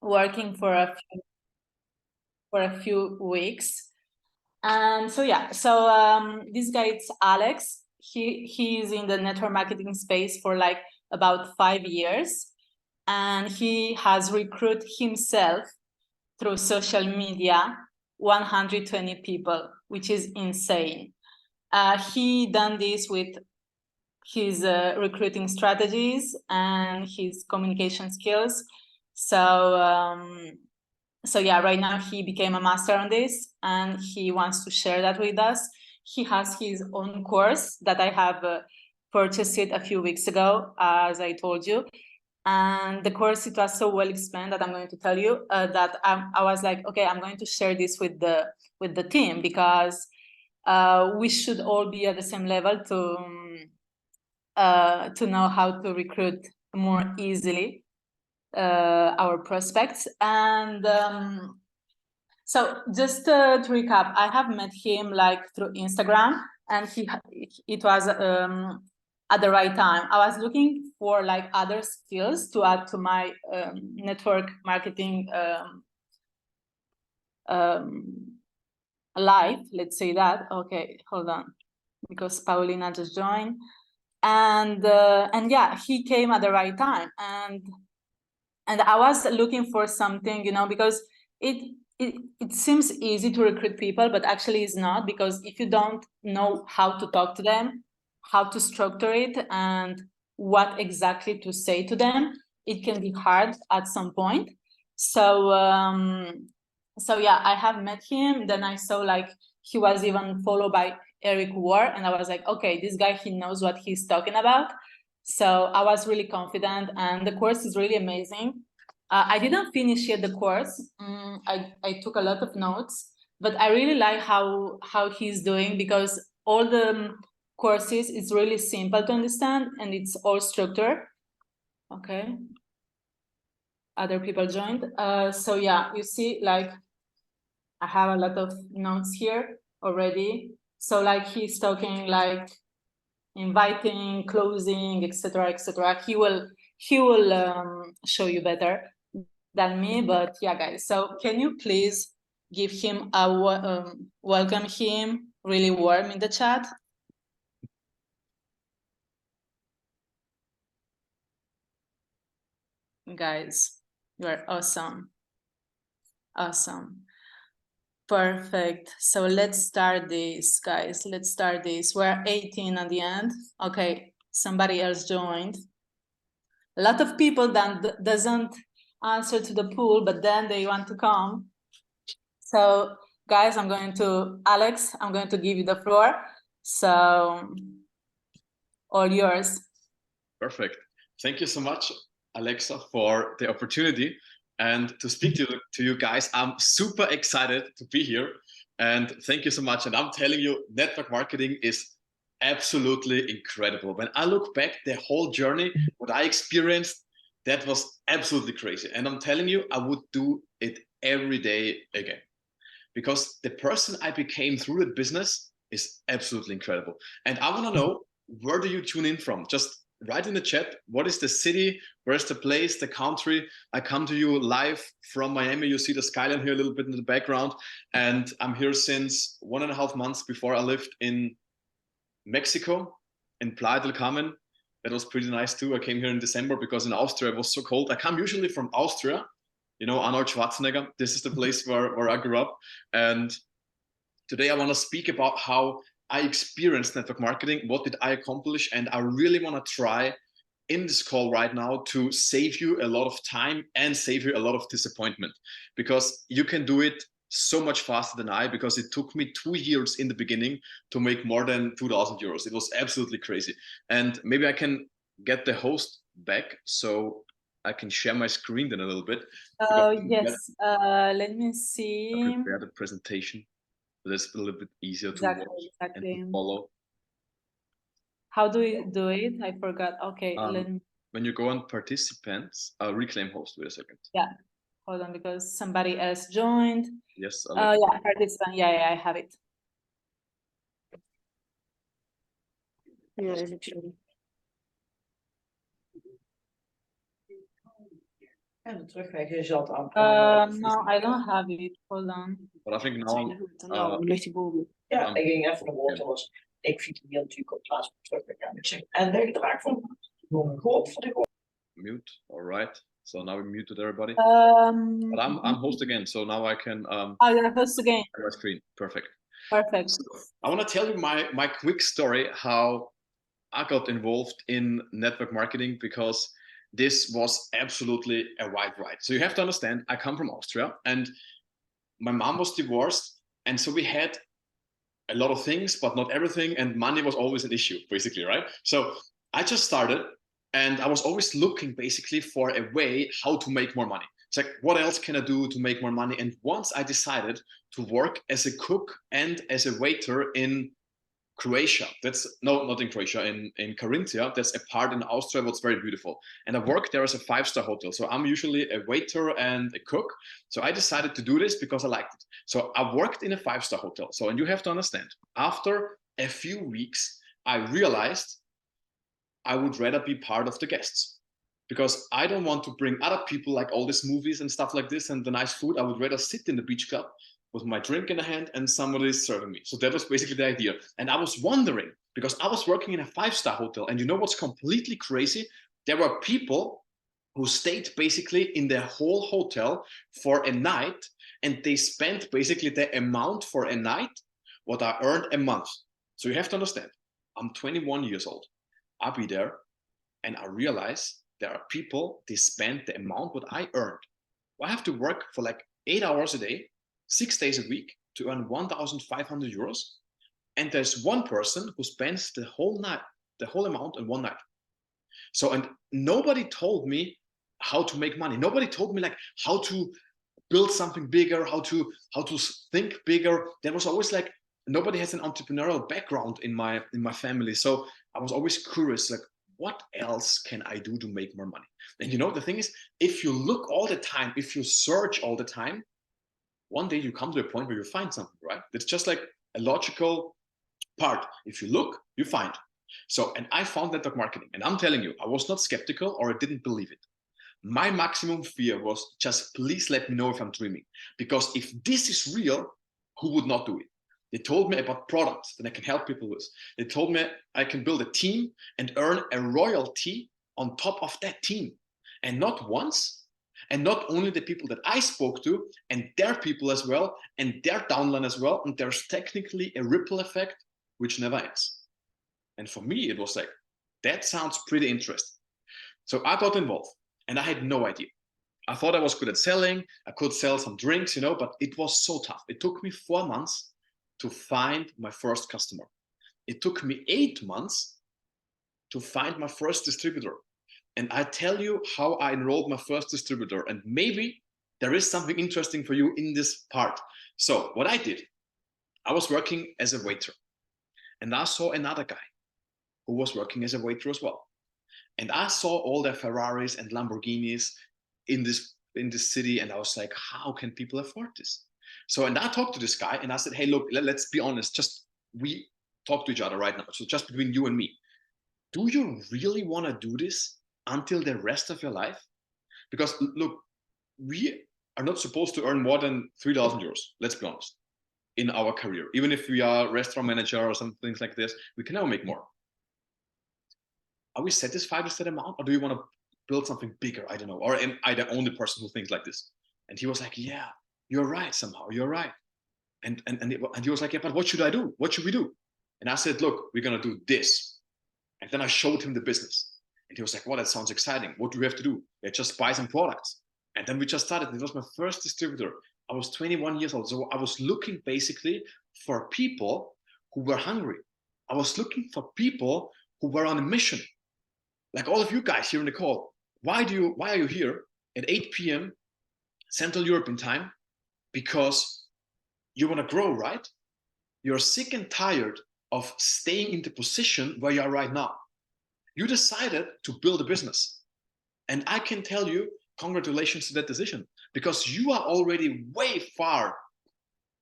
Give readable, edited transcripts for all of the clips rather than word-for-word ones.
working for a few weeks. And so yeah, so this guy is Alex. He's in the network marketing space for like about 5 years, and he has recruited himself through social media 120 people, which is insane. He done this with his recruiting strategies and his communication skills. So yeah, right now he became a master on this, and he wants to share that with us. He has his own course that I have purchased it a few weeks ago, as I told you. And the course, it was so well explained that I'm going to tell you that I was like, okay, I'm going to share this with the team, because we should all be at the same level to know how to recruit more easily our prospects. And so just to recap, I have met him like through Instagram, and it was at the right time. I was looking for like other skills to add to my network marketing life, let's say that. Okay, hold on, because Paulina just joined. And yeah, he came at the right time, and I was looking for something, you know, because it seems easy to recruit people, but actually it's not, because if you don't know how to talk to them, how to structure it, and what exactly to say to them, it can be hard at some point. So so yeah, I have met him. Then I saw like he was even followed by Eric Ward, and I was like, okay, this guy, he knows what he's talking about. So I was really confident, and the course is really amazing. I didn't finish yet the course. I took a lot of notes, but I really like how he's doing, because all the courses is really simple to understand, and it's all structured. Okay. Other people joined. So yeah, you see, like I have a lot of notes here already. So like he's talking like inviting, closing, etc., etc. He will show you better than me, but yeah, guys. So can you please give him a welcome him really warm in the chat? Guys, you are awesome. Awesome. Perfect. So let's start this, guys. Let's start this. We're 18 at the end. Okay, somebody else joined. A lot of people that doesn't answer to the poll, but then they want to come. So guys, Alex, I'm going to give you the floor. So all yours. Perfect. Thank you so much, Alexa, for the opportunity and to speak to you guys. I'm super excited to be here, and thank you so much. And I'm telling you, network marketing is absolutely incredible. When I look back, the whole journey, what I experienced, that was absolutely crazy. And I'm telling you, I would do it every day again, because the person I became through the business is absolutely incredible. And I want to know, where do you tune in from? Just write in the chat, what is the city, where's the place, the country. I come to you live from Miami. You see the skyline here a little bit in the background, and I'm here since 1.5 months. Before I lived in Mexico, in Playa del Carmen. That was pretty nice too. I came here in December because in Austria it was so cold. I come usually from Austria, you know, Arnold Schwarzenegger. This is the place where I grew up. And today I want to speak about how I experienced network marketing. What did I accomplish? And I really want to try in this call right now to save you a lot of time and save you a lot of disappointment, because you can do it so much faster than I, because it took me 2 years in the beginning to make more than 2,000 euros. It was absolutely crazy. And maybe I can get the host back so I can share my screen then a little bit. Oh, yes. Let me see. Prepare the presentation. So that's a little bit easier to watch and to follow. How do you do it? I forgot. Okay. When you go on participants, reclaim host. Wait a second. Yeah. Hold on, because somebody else joined. Yes. Yeah, participant. Yeah, I have it. En de terugweg zat aan. No, I don't have it. Hold on. But I think now Nou, ligt hij boven. Ja, ik ging even naar boven. Ik fiets hier natuurlijk op plaats van terugweg aan. Ik zeg, en de draak van mute. All right. So now we muted everybody. But I'm host again, so now I can Oh, you're host again. my screen. Perfect. Perfect. So I want to tell you my quick story how I got involved in network marketing, because this was absolutely a wild ride. So you have to understand, I come from Austria and my mom was divorced, and so we had a lot of things, but not everything, and money was always an issue, basically, right? So I just started, and I was always looking basically for a way how to make more money. It's like, what else can I do to make more money? And once I decided to work as a cook and as a waiter in Croatia. That's not in Croatia, in Carinthia. That's a part in Austria what's very beautiful. And I work there as a 5-star hotel. So I'm usually a waiter and a cook. So I decided to do this because I liked it. So I worked in a 5-star hotel. So, and you have to understand, after a few weeks, I realized I would rather be part of the guests, because I don't want to bring other people, like all these movies and stuff like this and the nice food. I would rather sit in the beach club with my drink in the hand and somebody is serving me. So that was basically the idea. And I was wondering, because I was working in a 5-star hotel, and you know what's completely crazy? There were people who stayed basically in the whole hotel for a night, and they spent basically the amount for a night what I earned a month. So you have to understand, I'm 21 years old. I'll be there, and I realize there are people, they spend the amount what I earned. I have to work for like 8 hours a day, 6 days a week to earn 1,500 euros. And there's one person who spends the whole night, the whole amount in one night. So, and nobody told me how to make money. Nobody told me like how to build something bigger, how to think bigger. There was always like, nobody has an entrepreneurial background in my family. So I was always curious, like, what else can I do to make more money? And you know, the thing is, if you look all the time, if you search all the time, one day you come to a point where you find something, right? It's just like a logical part. If you look, you find. So, and I found network marketing, and I'm telling you, I was not skeptical or I didn't believe it. My maximum fear was just, please let me know if I'm dreaming. Because if this is real, who would not do it? They told me about products that I can help people with. They told me I can build a team and earn a royalty on top of that team. And not once, and not only the people that I spoke to, and their people as well, and their downline as well. And there's technically a ripple effect which never ends. And for me, it was like, that sounds pretty interesting. So I got involved, and I had no idea. I thought I was good at selling. I could sell some drinks, you know, but it was so tough. It took me 4 months to find my first customer. It took me 8 months to find my first distributor. And I tell you how I enrolled my first distributor. And maybe there is something interesting for you in this part. So what I did, I was working as a waiter. And I saw another guy who was working as a waiter as well. And I saw all the Ferraris and Lamborghinis in this city. And I was like, how can people afford this? So, and I talked to this guy and I said, hey, look, let's be honest. Just, we talk to each other right now. So just between you and me, do you really want to do this until the rest of your life? Because look, we are not supposed to earn more than 3,000 euros. Let's be honest, in our career. Even if we are restaurant manager or some things like this, we can never make more. Are we satisfied with that amount, or do you want to build something bigger? I don't know. Or am I the only person who thinks like this? And he was like, yeah, you're right somehow. You're right. And he was like, yeah, but what should I do? What should we do? And I said, look, we're going to do this. And then I showed him the business. And he was like, well, that sounds exciting. What do we have to do? Yeah, just buy some products. And then we just started. It was my first distributor. I was 21 years old. So I was looking basically for people who were hungry. I was looking for people who were on a mission. Like all of you guys here in the call. Why are you here at 8 p.m. Central European time? Because you want to grow, right? You're sick and tired of staying in the position where you are right now. You decided to build a business. And I can tell you, congratulations to that decision, because you are already way far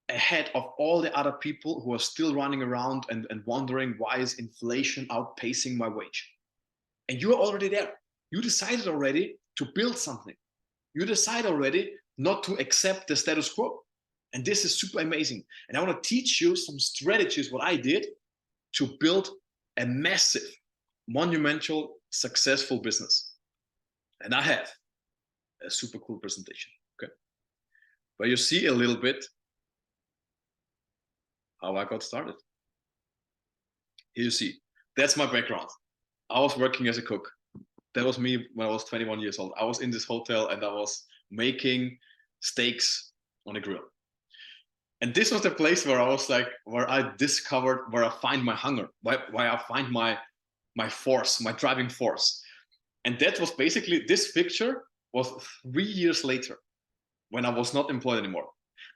ahead of all the other people who are still running around and wondering, why is inflation outpacing my wage? And you're already there. You decided already to build something. You decide already not to accept the status quo. And this is super amazing. And I want to teach you some strategies, what I did to build a massive, monumental, successful business. And I have a super cool presentation, okay? Where you see a little bit how I got started. Here you see, that's my background. I was working as a cook. That was me when I was 21 years old. I was in this hotel and I was making steaks on a grill. And this was the place where I was like, where I discovered where I find my hunger, where I find my force, my driving force. And that was basically, this picture was 3 years later when I was not employed anymore.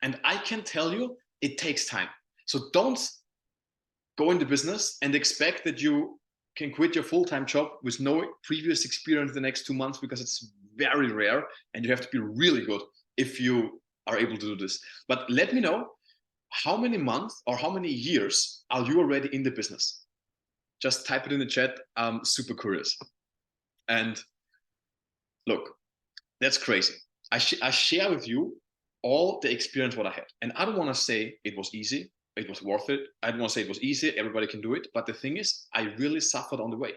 And I can tell you, it takes time. So don't go into business and expect that you can quit your full-time job with no previous experience the next 2 months, because it's very rare and you have to be really good if you are able to do this. But let me know, how many months or how many years are you already in the business? Just type it in the chat. I'm super curious. And look, that's crazy. I share with you all the experience what I had. And I don't want to say it was easy, it was worth it. I don't want to say it was easy, everybody can do it. But the thing is, I really suffered on the way,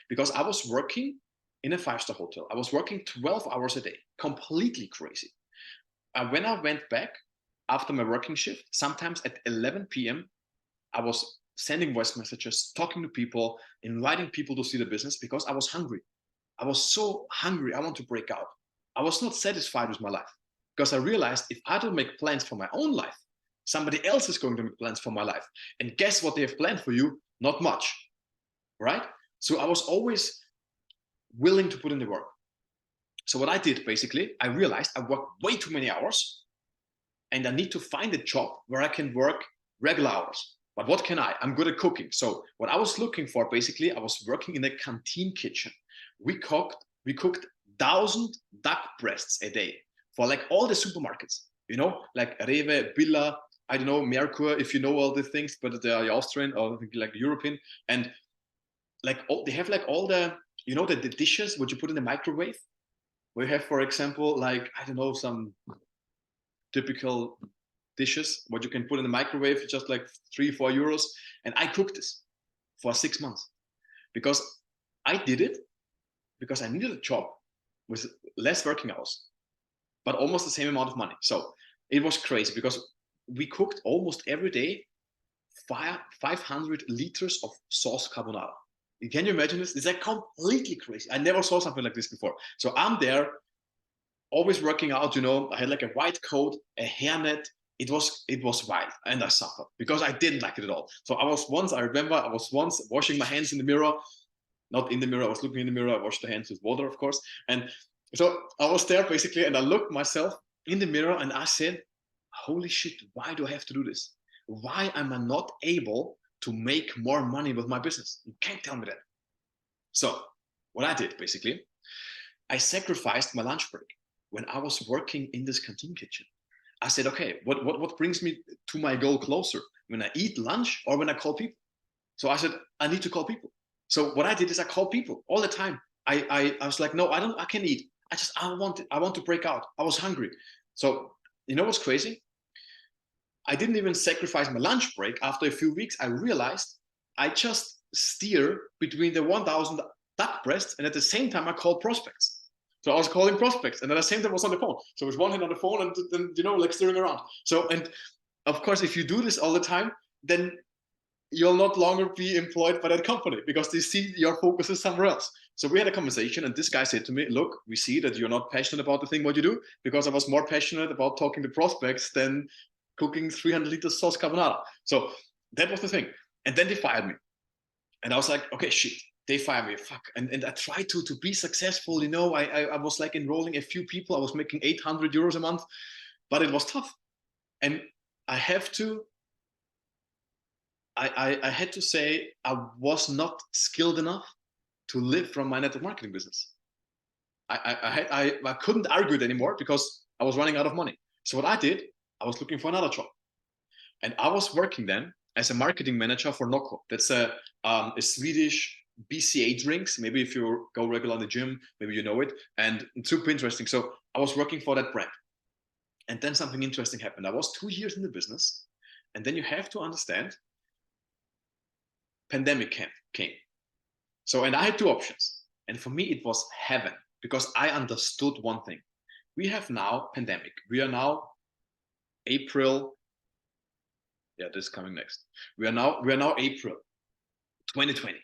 because I was working in a 5-star hotel. I was working 12 hours a day, completely crazy. When I went back after my working shift, sometimes at 11 p.m., I was sending voice messages, talking to people, inviting people to see the business, because I was hungry. I was so hungry. I want to break out. I was not satisfied with my life, because I realized if I don't make plans for my own life, somebody else is going to make plans for my life. And guess what they have planned for you? Not much, right? So I was always willing to put in the work. So what I did, basically, I realized I work way too many hours and I need to find a job where I can work regular hours. But what can I? I'm good at cooking. So what I was looking for, basically, I was working in a canteen kitchen. We cooked 1,000 duck breasts a day for like all the supermarkets, you know, like Rewe, Billa, I don't know, Merkur, if you know all the things, but they are Austrian or like European. And like they have like all the, you know, the dishes what you put in the microwave. We have, for example, like, I don't know, some typical dishes what you can put in the microwave, just like 3-4 euros. And I cooked this for 6 months, because I did it because I needed a job with less working hours, but almost the same amount of money. So it was crazy, because we cooked almost every day 500 liters of sauce carbonara. Can you imagine this? It's like completely crazy. I never saw something like this before. So I'm there, always working out, you know, I had like a white coat, a hairnet. It was wild, and I suffered because I didn't like it at all. So I remember I was once washing my hands in the mirror, not in the mirror, I was looking in the mirror, I washed the hands with water, of course. And so I was there basically, and I looked myself in the mirror and I said, holy shit, why do I have to do this? Why am I not able to make more money with my business? You can't tell me that. So what I did, basically, I sacrificed my lunch break when I was working in this canteen kitchen. I said, okay, what brings me to my goal closer? When I eat lunch or when I call people? So I said, I need to call people. So what I did is I called people all the time. I was like, no, I can't eat. I want to break out. I was hungry. So you know what's crazy? I didn't even sacrifice my lunch break. After a few weeks, I realized I just steer between the 1,000 duck breasts, and at the same time I called prospects. So I was calling prospects, and at the same time I was on the phone. So with one hand on the phone and then, you know, like steering around. So, and of course, if you do this all the time, then you'll not longer be employed by that company, because they see your focus is somewhere else. So we had a conversation, and this guy said to me, look, we see that you're not passionate about the thing what you do, because I was more passionate about talking to prospects than cooking 300 liters sauce carbonara. So that was the thing. And then they fired me. And I was like, okay, shit, they fired me, fuck. And I tried to be successful, you know, I was like enrolling a few people. I was making 800 euros a month, but it was tough. And I had to say I was not skilled enough to live from my network marketing business. I couldn't argue it anymore because I was running out of money. So what I did, I was looking for another job. And I was working then as a marketing manager for Nocco. That's a Swedish BCA drinks. Maybe if you go regular in the gym, maybe you know it. And it's super interesting. So I was working for that brand. And then something interesting happened. I was 2 years in the business. And then you have to understand, pandemic came. So, and I had two options. And for me, it was heaven, because I understood one thing. We have now pandemic. We are now April. Yeah, this is coming next. We are now April 2020.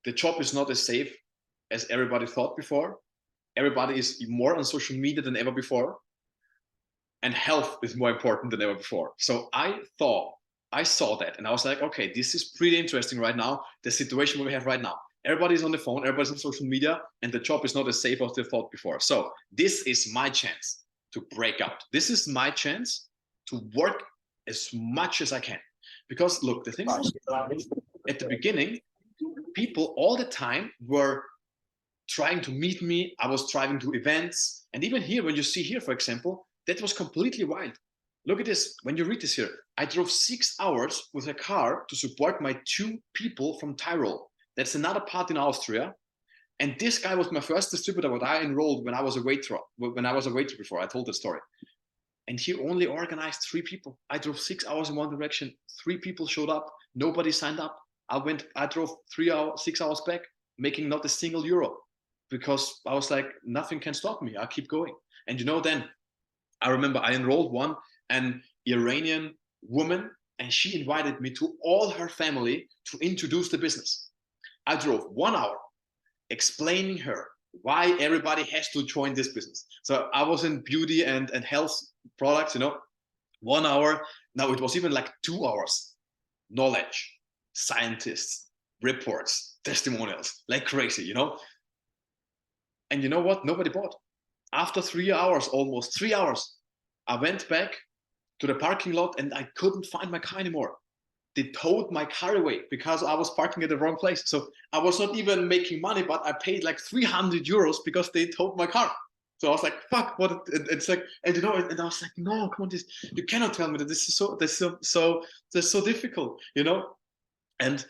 The job is not as safe as everybody thought before. Everybody is more on social media than ever before. And health is more important than ever before. So I saw that and I was like, okay, this is pretty interesting right now. The situation we have right now. Everybody's on the phone, everybody's on social media, and the job is not as safe as they thought before. So this is my chance to break out. This is my chance to work as much as I can. Because look, the thing is, at the beginning, people all the time were trying to meet me. I was driving to events. And even here, when you see here, for example, that was completely wild. Look at this. When you read this here, I drove 6 hours with a car to support my 2 people from Tyrol. That's another part in Austria. And this guy was my first distributor, what I enrolled when I was a waiter before. I told the story. And he only organized 3 people. I drove 6 hours in one direction. 3 people showed up. Nobody signed up. I drove 6 hours back, making not a single euro, because I was like, nothing can stop me. I'll keep going. And then I remember I enrolled an Iranian woman, and she invited me to all her family to introduce the business. I drove 1 hour explaining her why everybody has to join this business. So I was in beauty and health products, 1 hour. Now it was even like 2 hours. Knowledge, scientists, reports, testimonials, like crazy, And you know what? Nobody bought. After 3 hours, almost 3 hours, I went back to the parking lot and I couldn't find my car anymore. They towed my car away because I was parking at the wrong place. So I was not even making money, but I paid like 300 euros because they towed my car. So I was like, fuck, what? It's like, and and I was like, no, come on, you cannot tell me that this is so difficult, And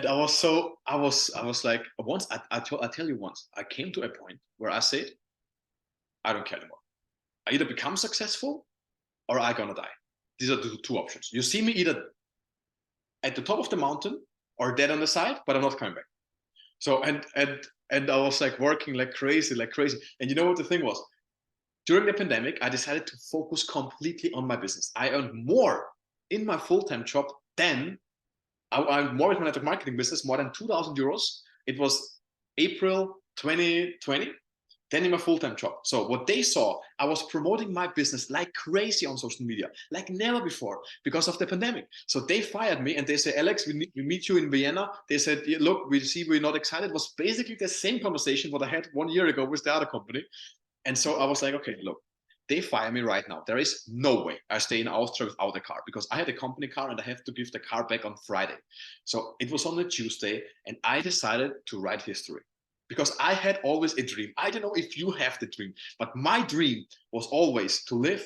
I was like, once I tell you once, I came to a point where I said, I don't care anymore. I either become successful or I'm gonna die. These are the 2 options. You see me either at the top of the mountain or dead on the side, but I'm not coming back. So and I was like working like crazy. And you know what the thing was? During the pandemic, I decided to focus completely on my business. I earned more in my full-time job than I earned more with my network marketing business, more than 2,000 euros. It was April 2020. Then in my full-time job. So what they saw, I was promoting my business like crazy on social media, like never before, because of the pandemic. So they fired me and they said, Alex, we meet you in Vienna. They said, look, we see we're not excited. It was basically the same conversation what I had 1 year ago with the other company. And so I was like, okay, look, they fire me right now. There is no way I stay in Austria without a car, because I had a company car and I have to give the car back on Friday. So it was on a Tuesday and I decided to write history. Because I had always a dream. I don't know if you have the dream, but my dream was always to live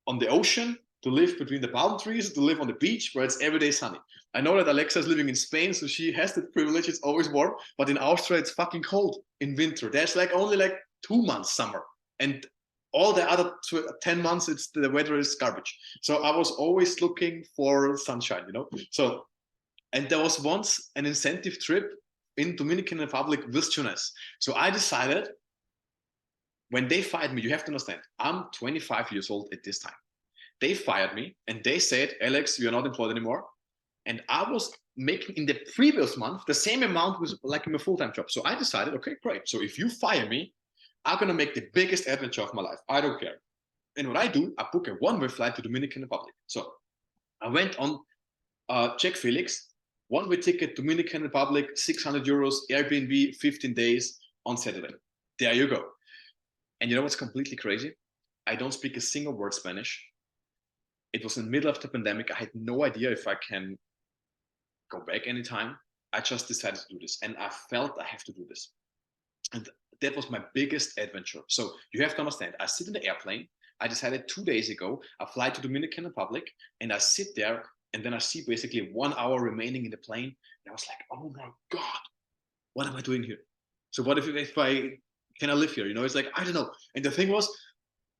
on the ocean, to live between the palm trees, to live on the beach where it's every day sunny. I know that Alexa is living in Spain, so she has the privilege, it's always warm, but in Austria, it's fucking cold in winter. There's only 2 months summer, and all the other 10 months, the weather is garbage. So I was always looking for sunshine, So, and there was once an incentive trip in Dominican Republic with Tunis. So I decided, when they fired me, you have to understand, I'm 25 years old at this time. They fired me and they said, Alex, you're not employed anymore. And I was making in the previous month the same amount was like in my full-time job. So I decided, okay, great. So if you fire me, I'm going to make the biggest adventure of my life. I don't care. And what I do, I book a one-way flight to Dominican Republic. So I went on Check Felix, one-way ticket, Dominican Republic, 600 euros, Airbnb, 15 days on Saturday. There you go. And you know what's completely crazy? I don't speak a single word Spanish. It was in the middle of the pandemic. I had no idea if I can go back anytime. I just decided to do this. And I felt I have to do this. And that was my biggest adventure. So you have to understand, I sit in the airplane. I decided 2 days ago, I fly to Dominican Republic and I sit there And then I see basically 1 hour remaining in the plane. And I was like, oh my God, what am I doing here? So what if can I live here? You know, it's like, I don't know. And the thing was,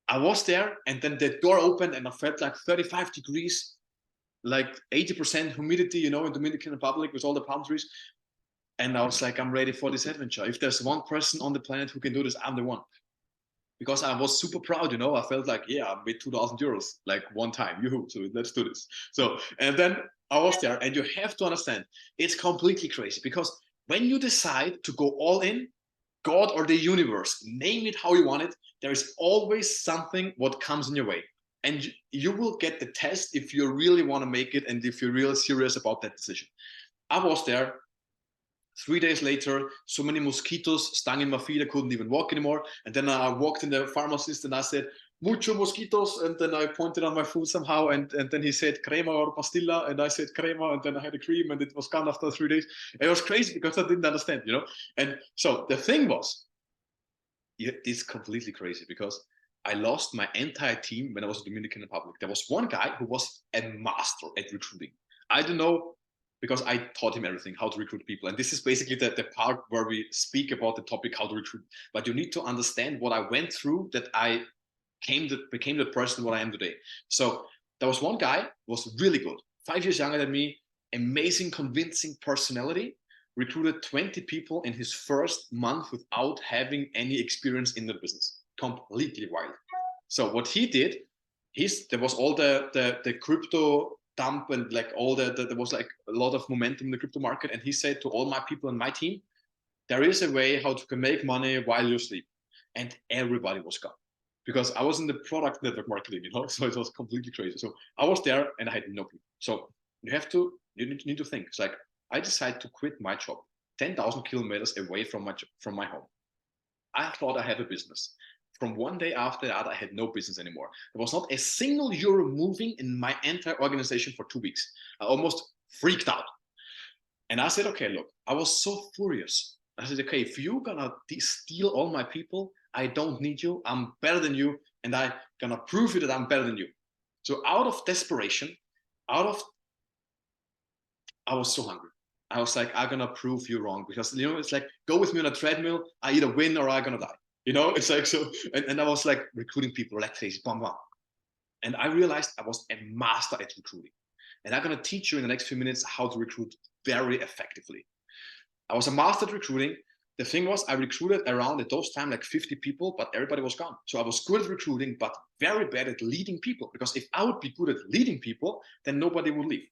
I was there and then the door opened and I felt like 35 degrees, like 80% humidity, you know, in the Dominican Republic with all the palm trees. And I was like, I'm ready for this adventure. If there's one person on the planet who can do this, I'm the one. Because I was super proud, you know, I felt like, yeah, I made 2,000 euros like one time, yoo-hoo, so let's do this. So, and then I was there, and you have to understand, it's completely crazy, because when you decide to go all in, God or the universe, name it how you want it, there is always something what comes in your way. And you will get the test if you really want to make it and if you're really serious about that decision. I was there. 3 days later, so many mosquitoes stung in my feet, I couldn't even walk anymore. And then I walked in the pharmacist and I said, mucho mosquitos. And then I pointed on my food somehow. And then he said, crema or pastilla. And I said, crema. And then I had a cream and it was gone after 3 days. It was crazy because I didn't understand, you know. And so the thing was, it's completely crazy because I lost my entire team when I was in the Dominican Republic. There was one guy who was a master at recruiting. I don't know, because I taught him everything, how to recruit people. And this is basically the part where we speak about the topic, how to recruit. But you need to understand what I went through that I became the person what I am today. So there was one guy who was really good, 5 years younger than me, amazing, convincing personality, recruited 20 people in his first month without having any experience in the business. Completely wild. So what he did, there was all the crypto dump and like all there was like a lot of momentum in the crypto market, and he said to all my people in my team, there is a way how to make money while you sleep. And everybody was gone because I was in the product network marketing, you know, so it was completely crazy. So I was there and I had no people. So you need to think. It's like I decided to quit my job 10,000 kilometers away from my home. I thought I had a business. From one day after that, I had no business anymore. There was not a single euro moving in my entire organization for 2 weeks. I almost freaked out. And I said, okay, look, I was so furious. I said, okay, if you're gonna steal all my people, I don't need you. I'm better than you. And I'm gonna prove you that I'm better than you. So out of desperation, I was so hungry. I was like, I'm gonna prove you wrong, because, you know, it's like, go with me on a treadmill. I either win or I'm gonna die. You know, it's like, so, and I was like recruiting people like crazy, bam, bam. And I realized I was a master at recruiting. And I'm going to teach you in the next few minutes how to recruit very effectively. I was a master at recruiting. The thing was, I recruited around at those time like 50 people, but everybody was gone. So I was good at recruiting, but very bad at leading people. Because if I would be good at leading people, then nobody would leave,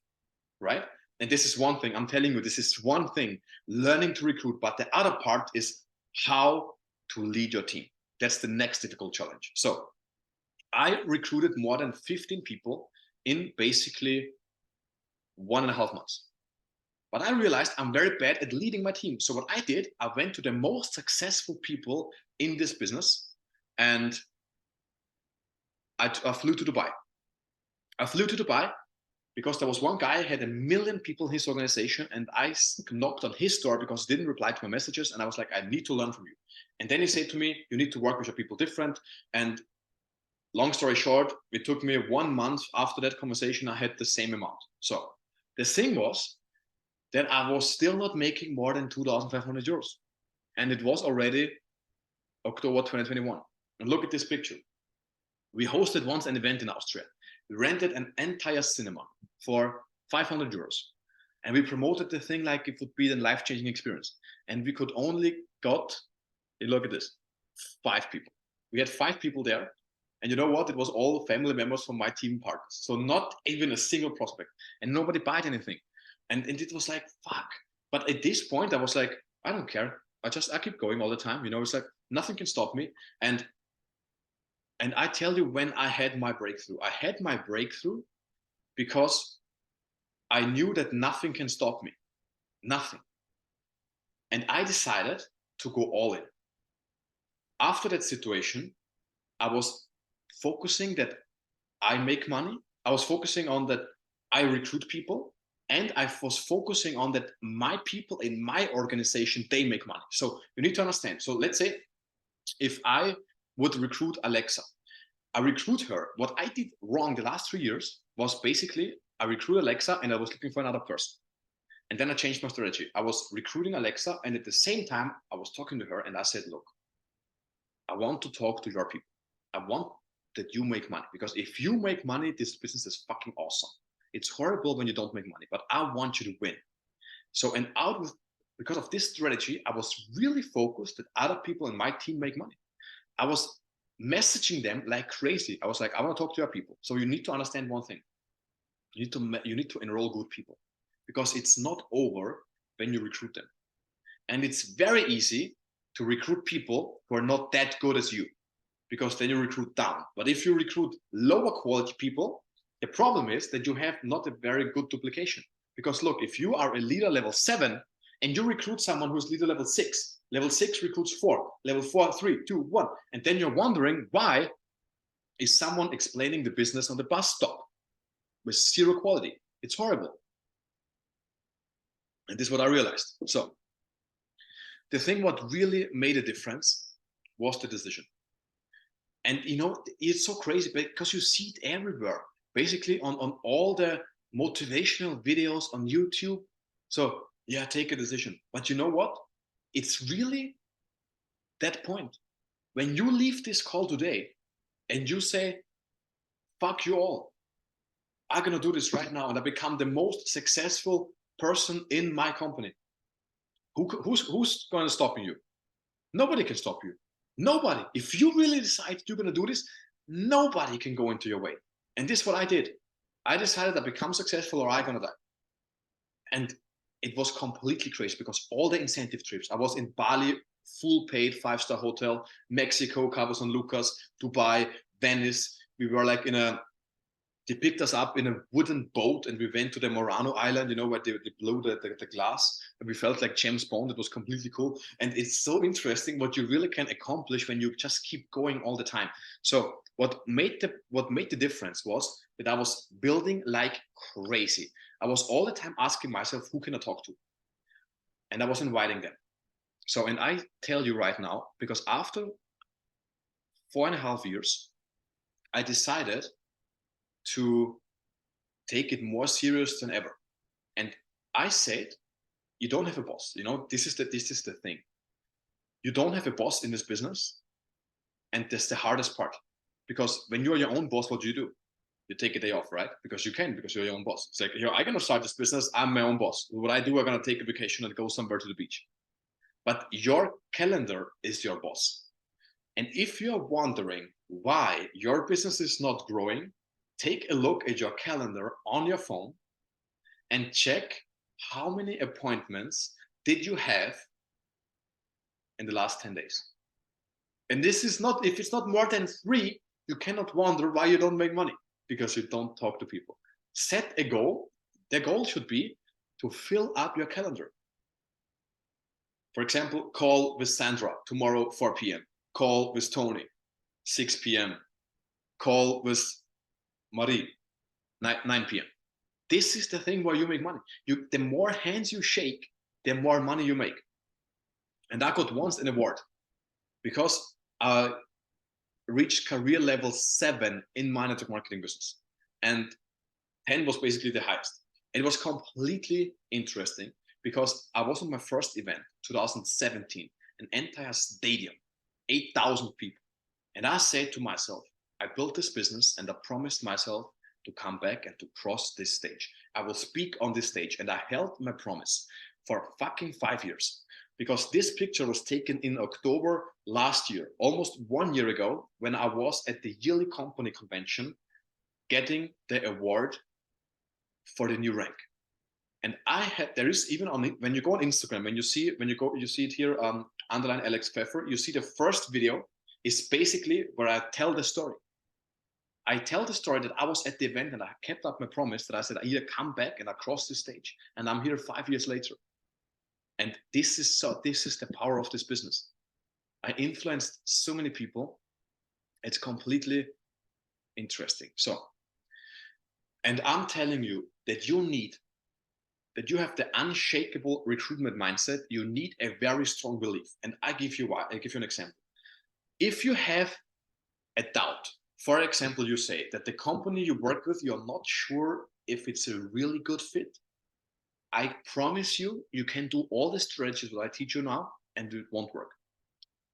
right? And this is one thing, I'm telling you, this is one thing, learning to recruit. But the other part is how to lead your team. That's the next difficult challenge. So I recruited more than 15 people in basically 1.5 months. But I realized I'm very bad at leading my team. So what I did, I went to the most successful people in this business and I flew to Dubai. I flew to Dubai because there was one guy who had 1 million people in his organization, and I knocked on his door because he didn't reply to my messages. And I was like, I need to learn from you. And then he said to me, you need to work with your people different. And long story short, it took me 1 month after that conversation, I had the same amount. So the thing was that I was still not making more than 2,500 euros. And it was already October 2021. And look at this picture. We hosted once an event in Austria. We rented an entire cinema for 500 euros. And we promoted the thing like it would be a life-changing experience. And we could only look at this, 5 people. We had 5 people there. And you know what? It was all family members from my team partners. So not even a single prospect. And nobody bought anything. And it was like, fuck. But at this point, I was like, I don't care. I keep going all the time. You know, it's like, nothing can stop me. And I tell you, when I had my breakthrough because I knew that nothing can stop me. Nothing. And I decided to go all in. After that situation, I was focusing that I make money. I was focusing on that I recruit people. And I was focusing on that my people in my organization, they make money. So you need to understand. So let's say if I would recruit Alexa, I recruit her. What I did wrong the last 3 years was basically I recruited Alexa and I was looking for another person. And then I changed my strategy. I was recruiting Alexa, and at the same time, I was talking to her and I said, look, I want to talk to your people. I want that you make money, because if you make money, this business is fucking awesome. It's horrible when you don't make money, but I want you to win. So, and because of this strategy, I was really focused that other people in my team make money. I was messaging them like crazy. I was like, I want to talk to your people. So you need to understand one thing. You need to enroll good people, because it's not over when you recruit them. And it's very easy to recruit people who are not that good as you, because then you recruit down. But if you recruit lower quality people, the problem is that you have not a very good duplication. Because look, if you are a leader level 7 and you recruit someone who's leader level 6 recruits 4, level 4, 3, 2, 1. And then you're wondering, why is someone explaining the business on the bus stop with 0 quality? It's horrible. And this is what I realized. So the thing what really made a difference was the decision. And you know, it's so crazy because you see it everywhere, basically on all the motivational videos on YouTube. So yeah, take a decision. But you know what? It's really that point. When you leave this call today and you say, fuck you all, I'm gonna do this right now and I become the most successful person in my company. Who's gonna stop you? Nobody can stop you. Nobody. If you really decide you're gonna do this, nobody can go into your way. And this is what I did. I decided I become successful or I'm gonna die. And it was completely crazy because all the incentive trips, I was in Bali, full paid 5-star hotel, Mexico, Cabo San Lucas, Dubai, Venice. We were like they picked us up in a wooden boat and we went to the Murano Island, you know, where they blew the glass, and we felt like James Bond. It was completely cool. And it's so interesting what you really can accomplish when you just keep going all the time. So what made the difference was that I was building like crazy. I was all the time asking myself, who can I talk to? And I was inviting them. So, and I tell you right now, because after 4.5 years, I decided to take it more serious than ever. And I said, you don't have a boss. You know, this is the thing. You don't have a boss in this business. And that's the hardest part. Because when you're your own boss, what do? You take a day off, right? Because you can, because you're your own boss. It's like, I'm going to start this business. I'm my own boss. What I do, I'm going to take a vacation and go somewhere to the beach. But your calendar is your boss. And if you're wondering why your business is not growing, take a look at your calendar on your phone and check how many appointments did you have in the last 10 days. And this is not, if it's not more than 3, you cannot wonder why you don't make money, because you don't talk to people. Set a goal. The goal should be to fill up your calendar. For example, call with Sandra tomorrow, 4 p.m. Call with Tony, 6 p.m. Call with Marie, 9 p.m. This is the thing where you make money. The more hands you shake, the more money you make. And I got once an award because I reached career level 7 in my network marketing business. And 10 was basically the highest. It was completely interesting because I was on my first event, 2017, an entire stadium, 8,000 people. And I said to myself, I built this business and I promised myself to come back and to cross this stage. I will speak on this stage, and I held my promise for fucking 5 years, because this picture was taken in October last year, almost 1 year ago, when I was at the yearly company convention getting the award for the new rank. And there is even on, when you go on Instagram, you see it here, underline Alex Pfeffer, you see the first video is basically where I tell the story. I tell the story that I was at the event and I kept up my promise that I said, I either come back and I cross the stage, and I'm here 5 years later. And this is the power of this business. I influenced so many people. It's completely interesting. So, and I'm telling you that you have the unshakable recruitment mindset. You need a very strong belief. And I give you an example. If you have a doubt, for example, you say that the company you work with, you're not sure if it's a really good fit, I promise you, you can do all the strategies that I teach you now and it won't work.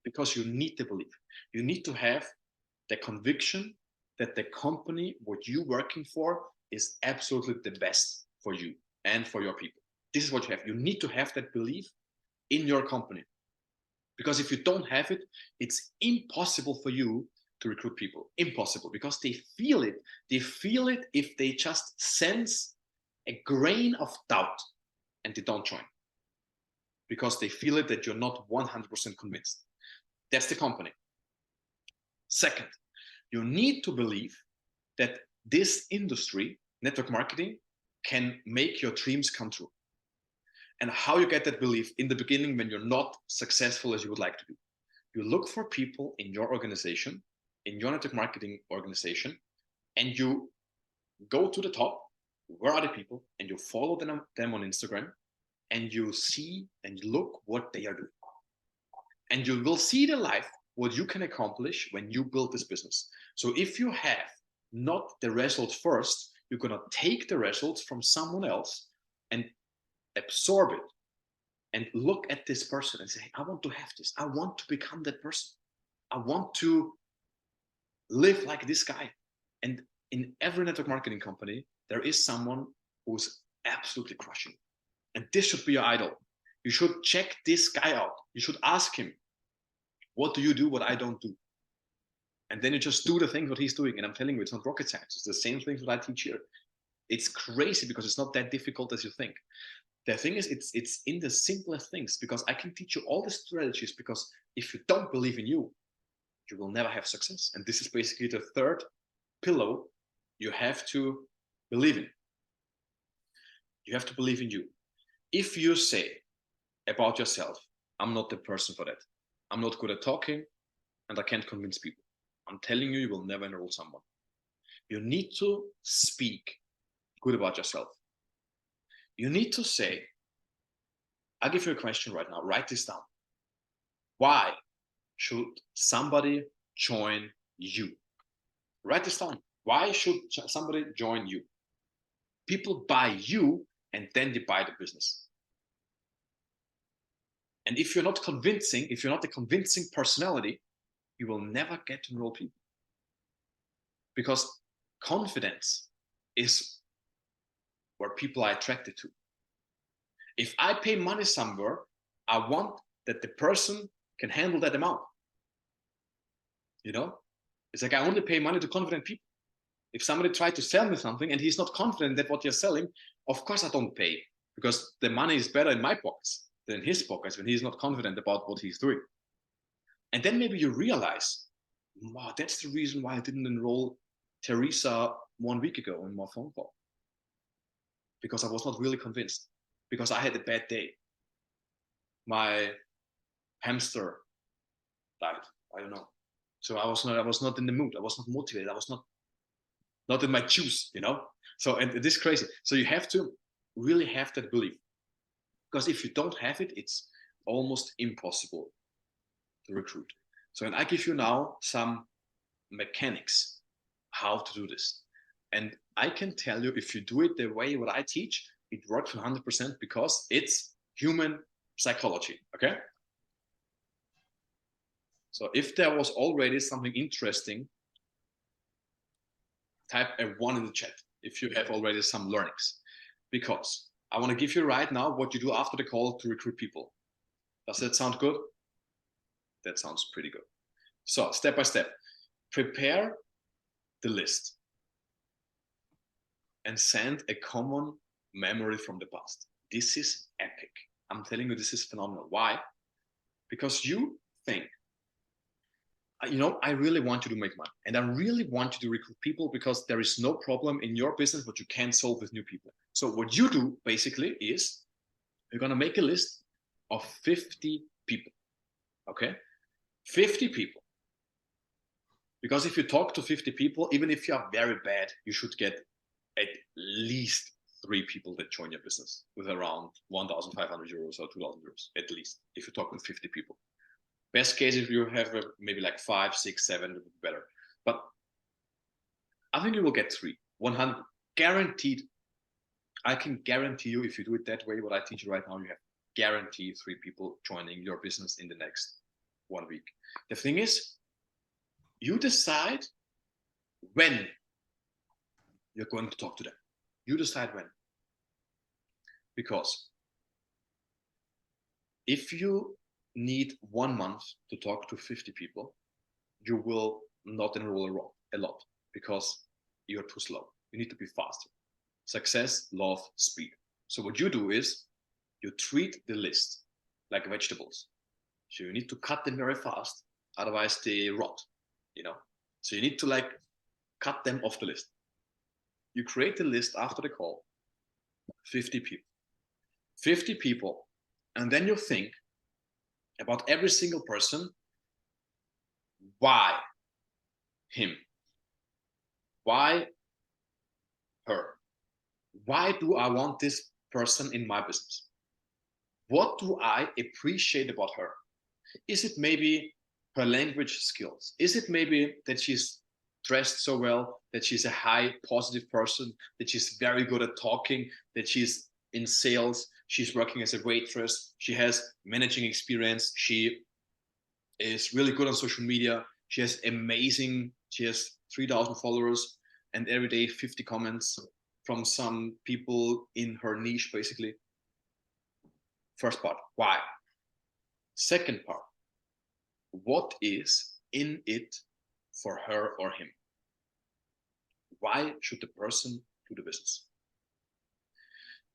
Because you need to believe. You need to have the conviction that the company, what you're working for, is absolutely the best for you and for your people. This is what you have. You need to have that belief in your company. Because if you don't have it, it's impossible for you to recruit people. Impossible, because they feel it. They feel it if they just sense a grain of doubt and they don't join. Because they feel it that you're not 100% convinced. That's the company. Second, you need to believe that this industry, network marketing, can make your dreams come true. And how you get that belief in the beginning when you're not successful as you would like to be. You look for people in your organization, in your network marketing organization, and you go to the top, where are the people, and you follow them on Instagram, and you see and look what they are doing. And you will see the life, what you can accomplish when you build this business. So if you have not the results first, you're gonna take the results from someone else and absorb it and look at this person and say, I want to have this. I want to become that person. I want to live like this guy. And in every network marketing company, there is someone who's absolutely crushing. And this should be your idol. You should check this guy out. You should ask him, what do you do, what I don't do? And then you just do the things what he's doing. And I'm telling you, it's not rocket science. It's the same things that I teach here. It's crazy because it's not that difficult as you think. The thing is, it's in the simplest things, because I can teach you all the strategies, because if you don't believe in you, you will never have success. And this is basically the third pillar you have to believe in. You have to believe in you. If you say about yourself, I'm not the person for that. I'm not good at talking and I can't convince people. I'm telling you, you will never enroll someone. You need to speak good about yourself. You need to say, I'll give you a question right now. Write this down. Why should somebody join you? Write this down. Why should somebody join you? People buy you and then they buy the business. And if you're not convincing, if you're not a convincing personality, you will never get to enroll people. Because confidence is where people are attracted to. If I pay money somewhere, I want that the person can handle that amount. You know, it's like I only pay money to confident people. If somebody tried to sell me something and he's not confident that what you're selling, of course I don't pay, because the money is better in my pockets than in his pockets when he's not confident about what he's doing. And then maybe you realize, wow, that's the reason why I didn't enroll Teresa 1 week ago in my phone call. Because I was not really convinced. Because I had a bad day. My hamster died. I don't know. So I was not in the mood. I was not motivated. I was not in my juice, you know? So, and this is crazy. So you have to really have that belief. Because if you don't have it, it's almost impossible to recruit. So, and I give you now some mechanics how to do this. And I can tell you, if you do it the way what I teach, it works 100% because it's human psychology, okay? So if there was already something interesting, type a 1 in the chat if you have already some learnings. Because I want to give you right now what you do after the call to recruit people. Does that sound good? That sounds pretty good. So step by step, prepare the list and send a common memory from the past. This is epic. I'm telling you, this is phenomenal. Why? Because you think, you know, I really want you to make money and I really want you to recruit people because there is no problem in your business what you can't solve with new people. So what you do basically is you're going to make a list of 50 people. Okay? 50 people. Because if you talk to 50 people, even if you are very bad, you should get at least 3 people that join your business with around 1,500 euros or 2,000 euros, at least, if you talk with 50 people. Best case, if you have maybe like 5, 6, 7, it would be better. But I think you will get 3, 100, guaranteed I can guarantee you, if you do it that way, what I teach you right now, you have guaranteed 3 people joining your business in the next 1 week. The thing is, you decide when you're going to talk to them. You decide when. Because if you need 1 month to talk to 50 people, you will not enroll a lot because you're too slow. You need to be faster. Success, love, speed. So what you do is you treat the list like vegetables. So you need to cut them very fast, otherwise they rot, you know. So you need to like cut them off the list. You create the list after the call, 50 people. 50 people, and then you think about every single person. Why him? Why her? Why do I want this person in my business? What do I appreciate about her? Is it maybe her language skills? Is it maybe that she's dressed so well, that she's a high positive person, that she's very good at talking, that she's in sales, she's working as a waitress, she has managing experience, she is really good on social media, she has 3,000 followers, and every day 50 comments from some people in her niche, basically. First part, why? Second part, what is in it for her or him? Why should the person do the business?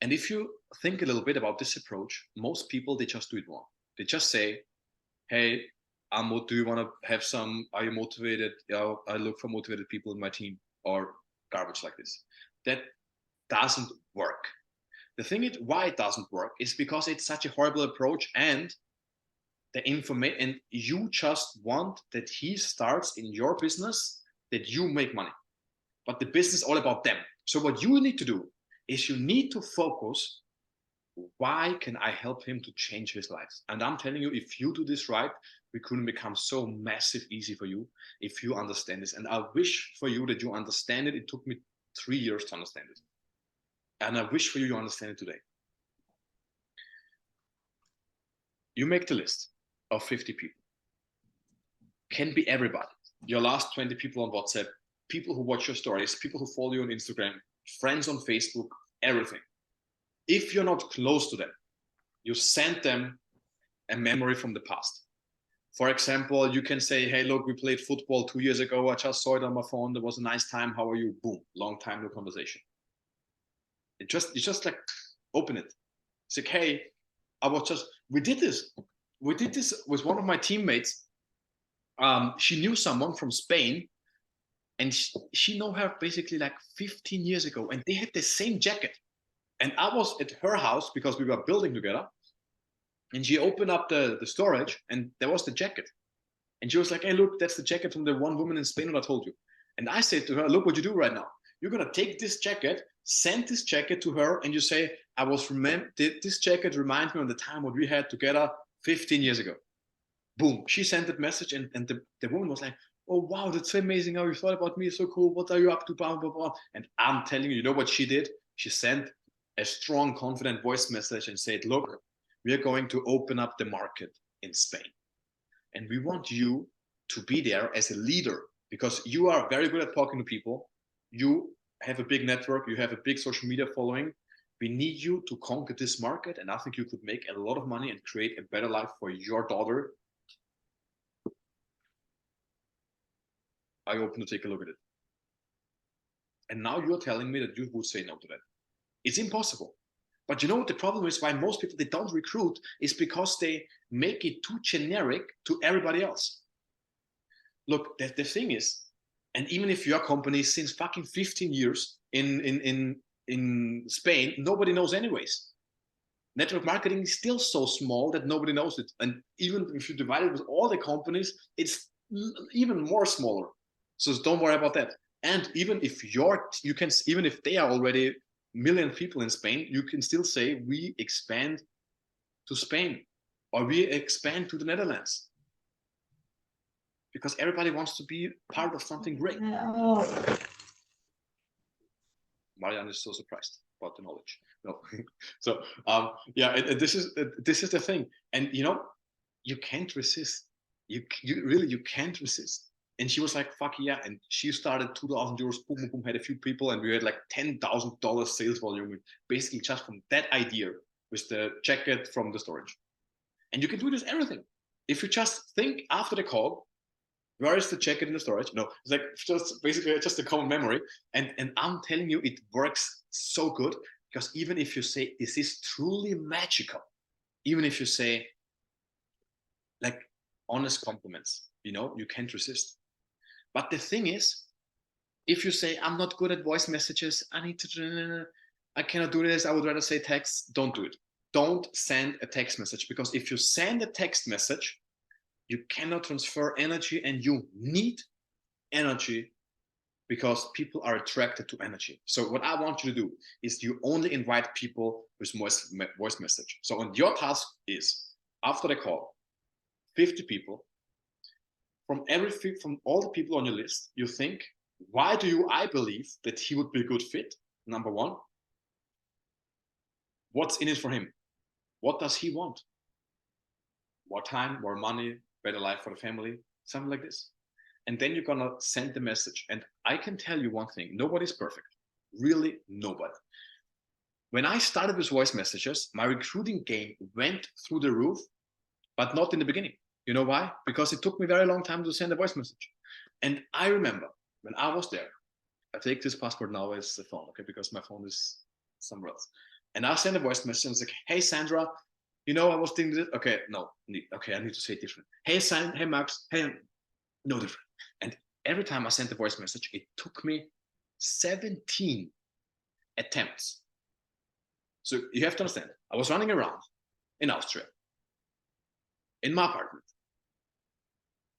And if you think a little bit about this approach, most people, they just do it wrong. They just say, hey, do you want to have some, are you motivated? Yeah, I look for motivated people in my team, or garbage like this. That doesn't work. The thing is, why it doesn't work is because it's such a horrible approach, and the information, and you just want that he starts in your business, that you make money, but the business is all about them. So what you need to do is you need to focus, why can I help him to change his life? And I'm telling you, if you do this right, recruitment becomes so massive easy for you if you understand this. And I wish for you that you understand it. It took me 3 years to understand it. And I wish for you understand it today. You make the list of 50 people. Can be everybody. Your last 20 people on WhatsApp, people who watch your stories, people who follow you on Instagram, friends on Facebook, everything. If you're not close to them, you send them a memory from the past. For example, you can say, hey, look, we played football 2 years ago. I just saw it on my phone. There was a nice time. How are you? Boom. Long time, no conversation. You just like open it. It's like, hey, we did this with one of my teammates. She knew someone from Spain, and she know her basically like 15 years ago, and they had the same jacket. And I was at her house because we were building together, and she opened up the storage, and there was the jacket. And she was like, hey, look, that's the jacket from the one woman in Spain that I told you. And I said to her, look what you do right now. You're going to take this jacket, send this jacket to her, and you say, this jacket reminds me of the time what we had together 15 years ago. Boom. She sent that message, and the woman was like, oh, wow, that's so amazing how you thought about me. So cool. What are you up to? Blah, blah, blah. And I'm telling you, you know what she did? She sent a strong, confident voice message and said, look, we are going to open up the market in Spain. And we want you to be there as a leader, because you are very good at talking to people. You have a big network. You have a big social media following. We need you to conquer this market. And I think you could make a lot of money and create a better life for your daughter. Are you open to take a look at it? And now you're telling me that you would say no to that. It's impossible. But you know what the problem is, why most people, they don't recruit, is because they make it too generic to everybody else. Look, the thing is, and even if your company is since fucking 15 years in Spain, nobody knows anyways. Network marketing is still so small that nobody knows it. And even if you divide it with all the companies, it's even more smaller. So don't worry about that. And even if even if they are already million people in Spain, you can still say we expand to Spain, or we expand to the Netherlands, because everybody wants to be part of something great. Marianne is so surprised. about the knowledge. No. So yeah, this is the thing. And you know, you can't resist. You really can't resist. And she was like, fuck yeah. And she started 2,000 euros, boom, boom, boom, had a few people, and we had like $10,000 sales volume, basically just from that idea with the jacket from the storage. And you can do this everything. If you just think after the call, where is the jacket in the storage? No, it's like just basically just a common memory. And I'm telling you, it works so good, because even if you say this is truly magical, even if you say like honest compliments, you know, you can't resist. But the thing is, if you say, I'm not good at voice messages, I cannot do this, I would rather say text, don't do it. Don't send a text message, because if you send a text message, you cannot transfer energy, and you need energy because people are attracted to energy. So what I want you to do is you only invite people with voice message. So and your task is, after the call, 50 people, from all the people on your list, you think, why do I believe that he would be a good fit? Number one, what's in it for him? What does he want? More time, more money, better life for the family, something like this. And then you're gonna send the message. And I can tell you one thing, nobody's perfect. Really, nobody. When I started with voice messages, my recruiting game went through the roof, but not in the beginning. You know why? Because it took me a very long time to send a voice message. And I remember when I was there, I take this passport now as a phone, okay, because my phone is somewhere else. And I send a voice message and it's like, hey, Sandra, you know, I was thinking this. Okay, no, okay, I need to say it different. Hey, hey, Max, hey, no different. And every time I sent a voice message, it took me 17 attempts. So you have to understand, I was running around in Austria, in my apartment,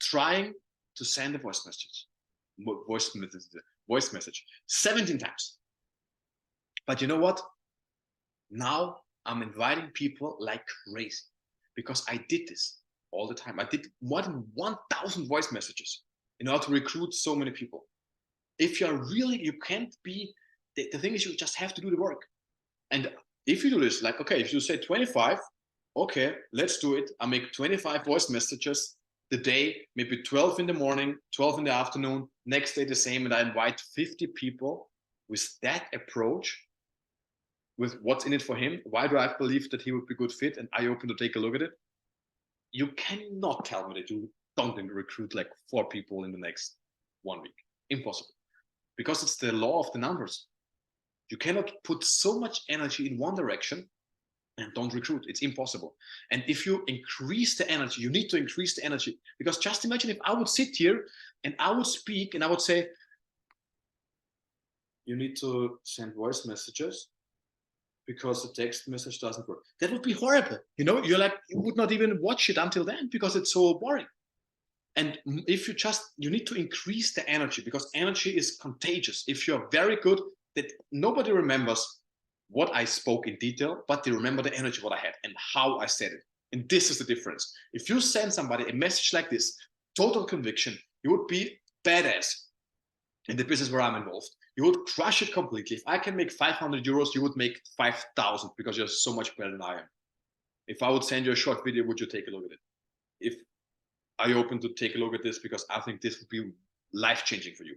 trying to send a voice message 17 times. But you know what? Now I'm inviting people like crazy, because I did this all the time. I did more than 1,000 voice messages in order to recruit so many people. If you're really, you can't be, the thing is, you just have to do the work. And if you do this, like, okay, if you say 25, okay, let's do it. I make 25 voice messages the day, maybe 12 in the morning, 12 in the afternoon, next day the same, and I invite 50 people with that approach, with what's in it for him. Why do I believe that he would be a good fit? And I open to take a look at it. You cannot tell me that you don't recruit like 4 people in the next 1 week. Impossible. Because it's the law of the numbers. You cannot put so much energy in one direction and don't recruit. It's impossible. And if you increase the energy, you need to increase the energy. Because just imagine if I would sit here and I would speak and I would say, you need to send voice messages because the text message doesn't work. That would be horrible. You know, you would not even watch it until then because it's so boring. And if you need to increase the energy, because energy is contagious. If you're very good, that nobody remembers what I spoke in detail, but they remember the energy, what I had and how I said it. And this is the difference. If you send somebody a message like this, total conviction, you would be badass in the business where I'm involved. You would crush it completely. If I can make 500 euros, you would make 5,000 because you're so much better than I am. If I would send you a short video, would you take a look at it? If are you open to take a look at this? Because I think this would be life-changing for you.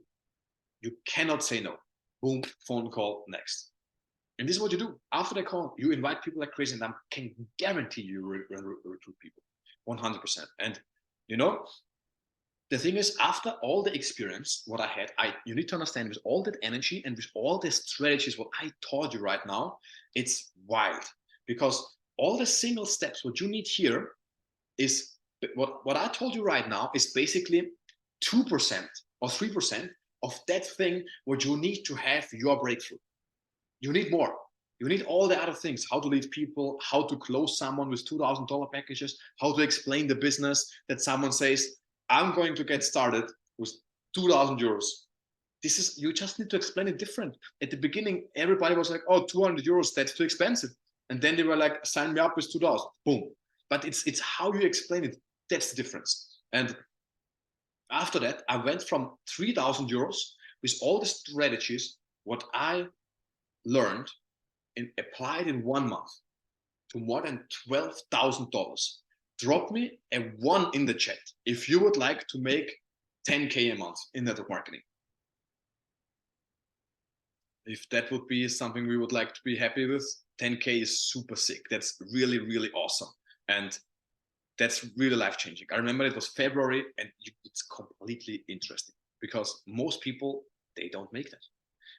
You cannot say no. Boom, phone call, next. And this is what you do. After the call, you invite people like crazy, and I can guarantee you recruit people 100%. And you know, the thing is, after all the experience, what I had, you need to understand, with all that energy and with all the strategies, what I taught you right now, it's wild. Because all the single steps, what you need here is, what I told you right now is basically 2% or 3% of that thing what you need to have your breakthrough. You need more. You need all the other things, how to lead people, how to close someone with $2,000 packages, how to explain the business that someone says, I'm going to get started with 2,000 euros. This is, you just need to explain it different. At the beginning, everybody was like, oh, 200 euros, that's too expensive. And then they were like, sign me up with 2,000, boom. But it's how you explain it. That's the difference. And after that, I went from 3,000 euros with all the strategies, what I learned, applied in 1 month to more than $12,000. Drop me a 1 in the chat if you would like to make 10K a month in network marketing. If that would be something we would like to be happy with, 10K is super sick. That's really, really awesome. And that's really life-changing. I remember it was February, and it's completely interesting because most people, they don't make that.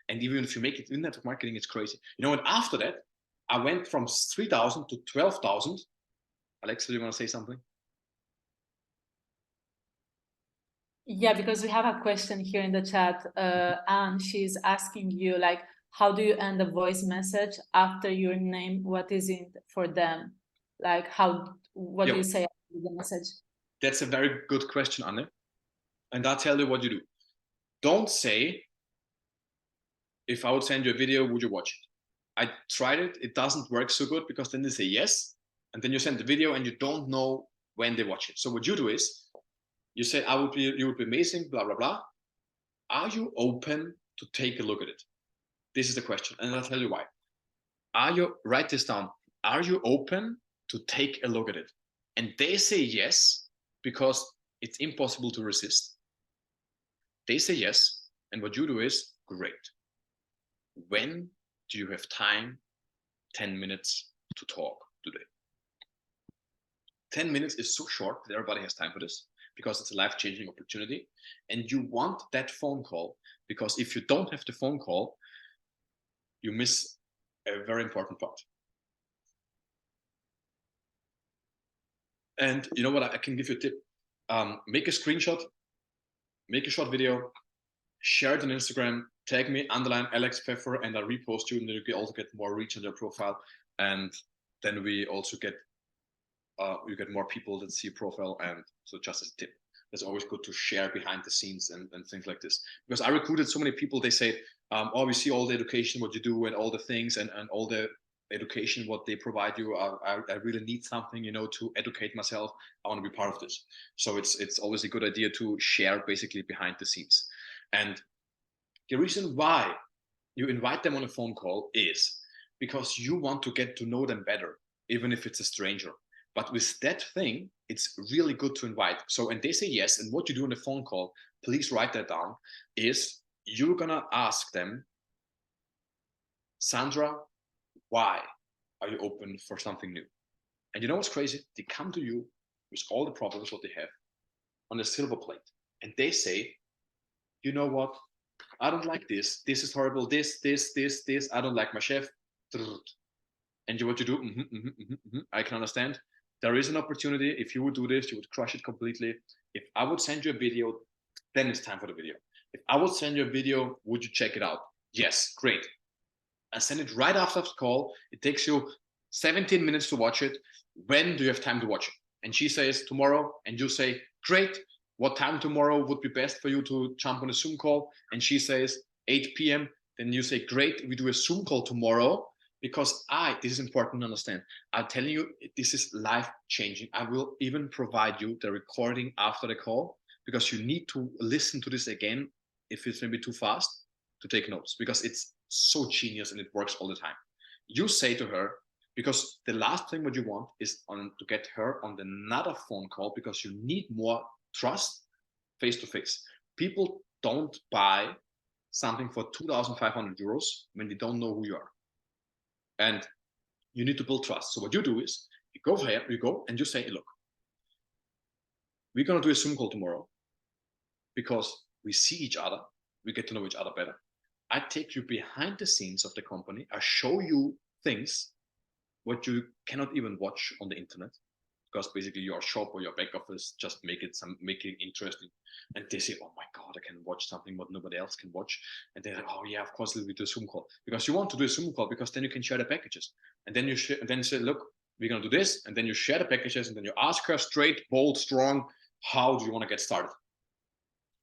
And even if you make it in network marketing, it's crazy. You know, and after that, I went from 3,000 to 12,000. Alexa, do you want to say something? Yeah, because we have a question here in the chat, and she's asking you, like, how do you end a voice message after your name? What is it for them? Like, what do you say after the message? That's a very good question, Anne. And I'll tell you what you do. Don't say, if I would send you a video, would you watch it? I tried it. It doesn't work so good because then they say yes. And then you send the video and you don't know when they watch it. So what you do is, you say, you would be amazing, blah, blah, blah. Are you open to take a look at it? This is the question. And I'll tell you why. Write this down. Are you open to take a look at it? And they say yes, because it's impossible to resist. They say yes. And what you do is, great. When do you have time? 10 minutes to talk today. 10 minutes is so short that everybody has time for this, because it's a life-changing opportunity. And you want that phone call, because if you don't have the phone call, you miss a very important part. And you know what, I can give you a tip. Make a screenshot, make a short video, share it on Instagram, tag me, _ Alex Pfeffer, and I'll repost you, and then you can also get more reach on your profile. And then we also get, you get more people that see your profile. And so just as a tip, it's always good to share behind the scenes and things like this. Because I recruited so many people, they say, oh, we see all the education, what you do, and all the things, and all the education, what they provide you. I really need something, you know, to educate myself. I want to be part of this. So it's always a good idea to share basically behind the scenes. And the reason why you invite them on a phone call is because you want to get to know them better, even if it's a stranger. But with that thing, it's really good to invite. So, and they say yes. And what you do on the phone call, please write that down, is you're going to ask them, Sandra, why are you open for something new? And you know what's crazy? They come to you with all the problems what they have on a silver plate. And they say, you know what? I don't like this. This is horrible. This. I don't like my chef. And what you do, I can understand. There is an opportunity. If you would do this, you would crush it completely. If I would send you a video, then it's time for the video. If I would send you a video, would you check it out? Yes, great. I send it right after the call. It takes you 17 minutes to watch it. When do you have time to watch it? And she says tomorrow, and you say, great. What time tomorrow would be best for you to jump on a Zoom call? And she says 8 p.m. Then you say, great, we do a Zoom call tomorrow, because this is important to understand. I'm telling you, this is life-changing. I will even provide you the recording after the call, because you need to listen to this again if it's maybe too fast to take notes, because it's so genius and it works all the time. You say to her, because the last thing what you want is to get her on another phone call, because you need more trust face-to-face. People don't buy something for 2,500 euros when they don't know who you are. And you need to build trust. So what you do is you go and you say, hey, look, we're going to do a Zoom call tomorrow because we see each other. We get to know each other better. I take you behind the scenes of the company. I show you things what you cannot even watch on the internet, because basically your shop or your back office just make it interesting. And they say, oh my God, I can watch something what nobody else can watch. And they're like, oh yeah, of course, we'll do a Zoom call. Because you want to do a Zoom call, because then you can share the packages. And then you say, look, we're going to do this. And then you share the packages, and then you ask her straight, bold, strong, how do you want to get started?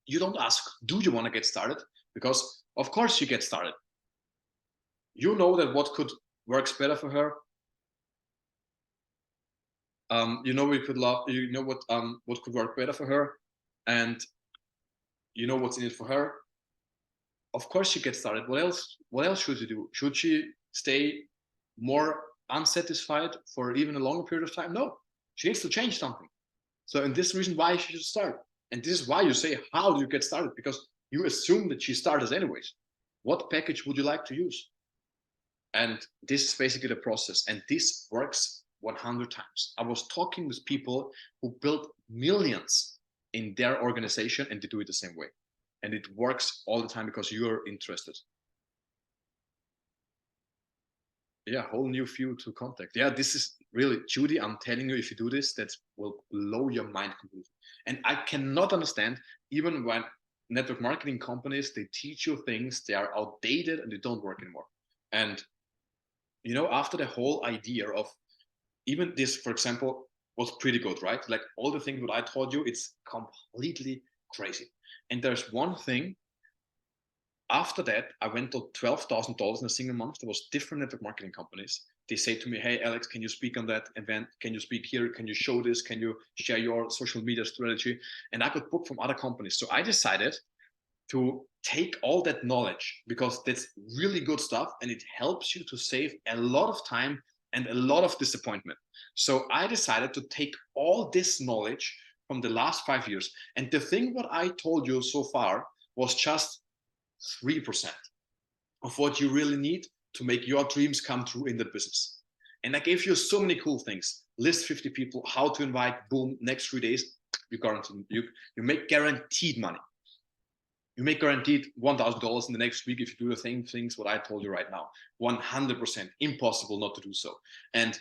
You don't ask, do you want to get started? Because of course you get started. You know that what could works better for her. You know what could work better for her, and you know what's in it for her. Of course she gets started. What else should you do? Should she stay more unsatisfied for even a longer period of time? No, she needs to change something. So, and this is the reason why she should start. And this is why you say, how do you get started? Because you assume that she started anyways. What package would you like to use? And this is basically the process. And this works 100 times. I was talking with people who built millions in their organization, and they do it the same way. And it works all the time because you're interested. Yeah, whole new view to contact. Yeah, this is really, Judy, I'm telling you, if you do this, that will blow your mind completely. And I cannot understand, even when network marketing companies, they teach you things, they are outdated and they don't work anymore. And, you know, after the whole idea of even this, for example, was pretty good, right? Like all the things that I told you, it's completely crazy. And there's one thing. After that, I went to $12,000 in a single month. There was different network marketing companies. They say to me, hey, Alex, can you speak on that event? Can you speak here? Can you show this? Can you share your social media strategy? And I could book from other companies. So I decided to take all that knowledge, because that's really good stuff and it helps you to save a lot of time and a lot of disappointment. So I decided to take all this knowledge from the last 5 years. And the thing what I told you so far was just 3% of what you really need to make your dreams come true in the business. And I gave you so many cool things. List 50 people, how to invite, boom, next 3 days, you make guaranteed money. You make guaranteed $1,000 in the next week if you do the same things what I told you right now. 100% impossible not to do so. And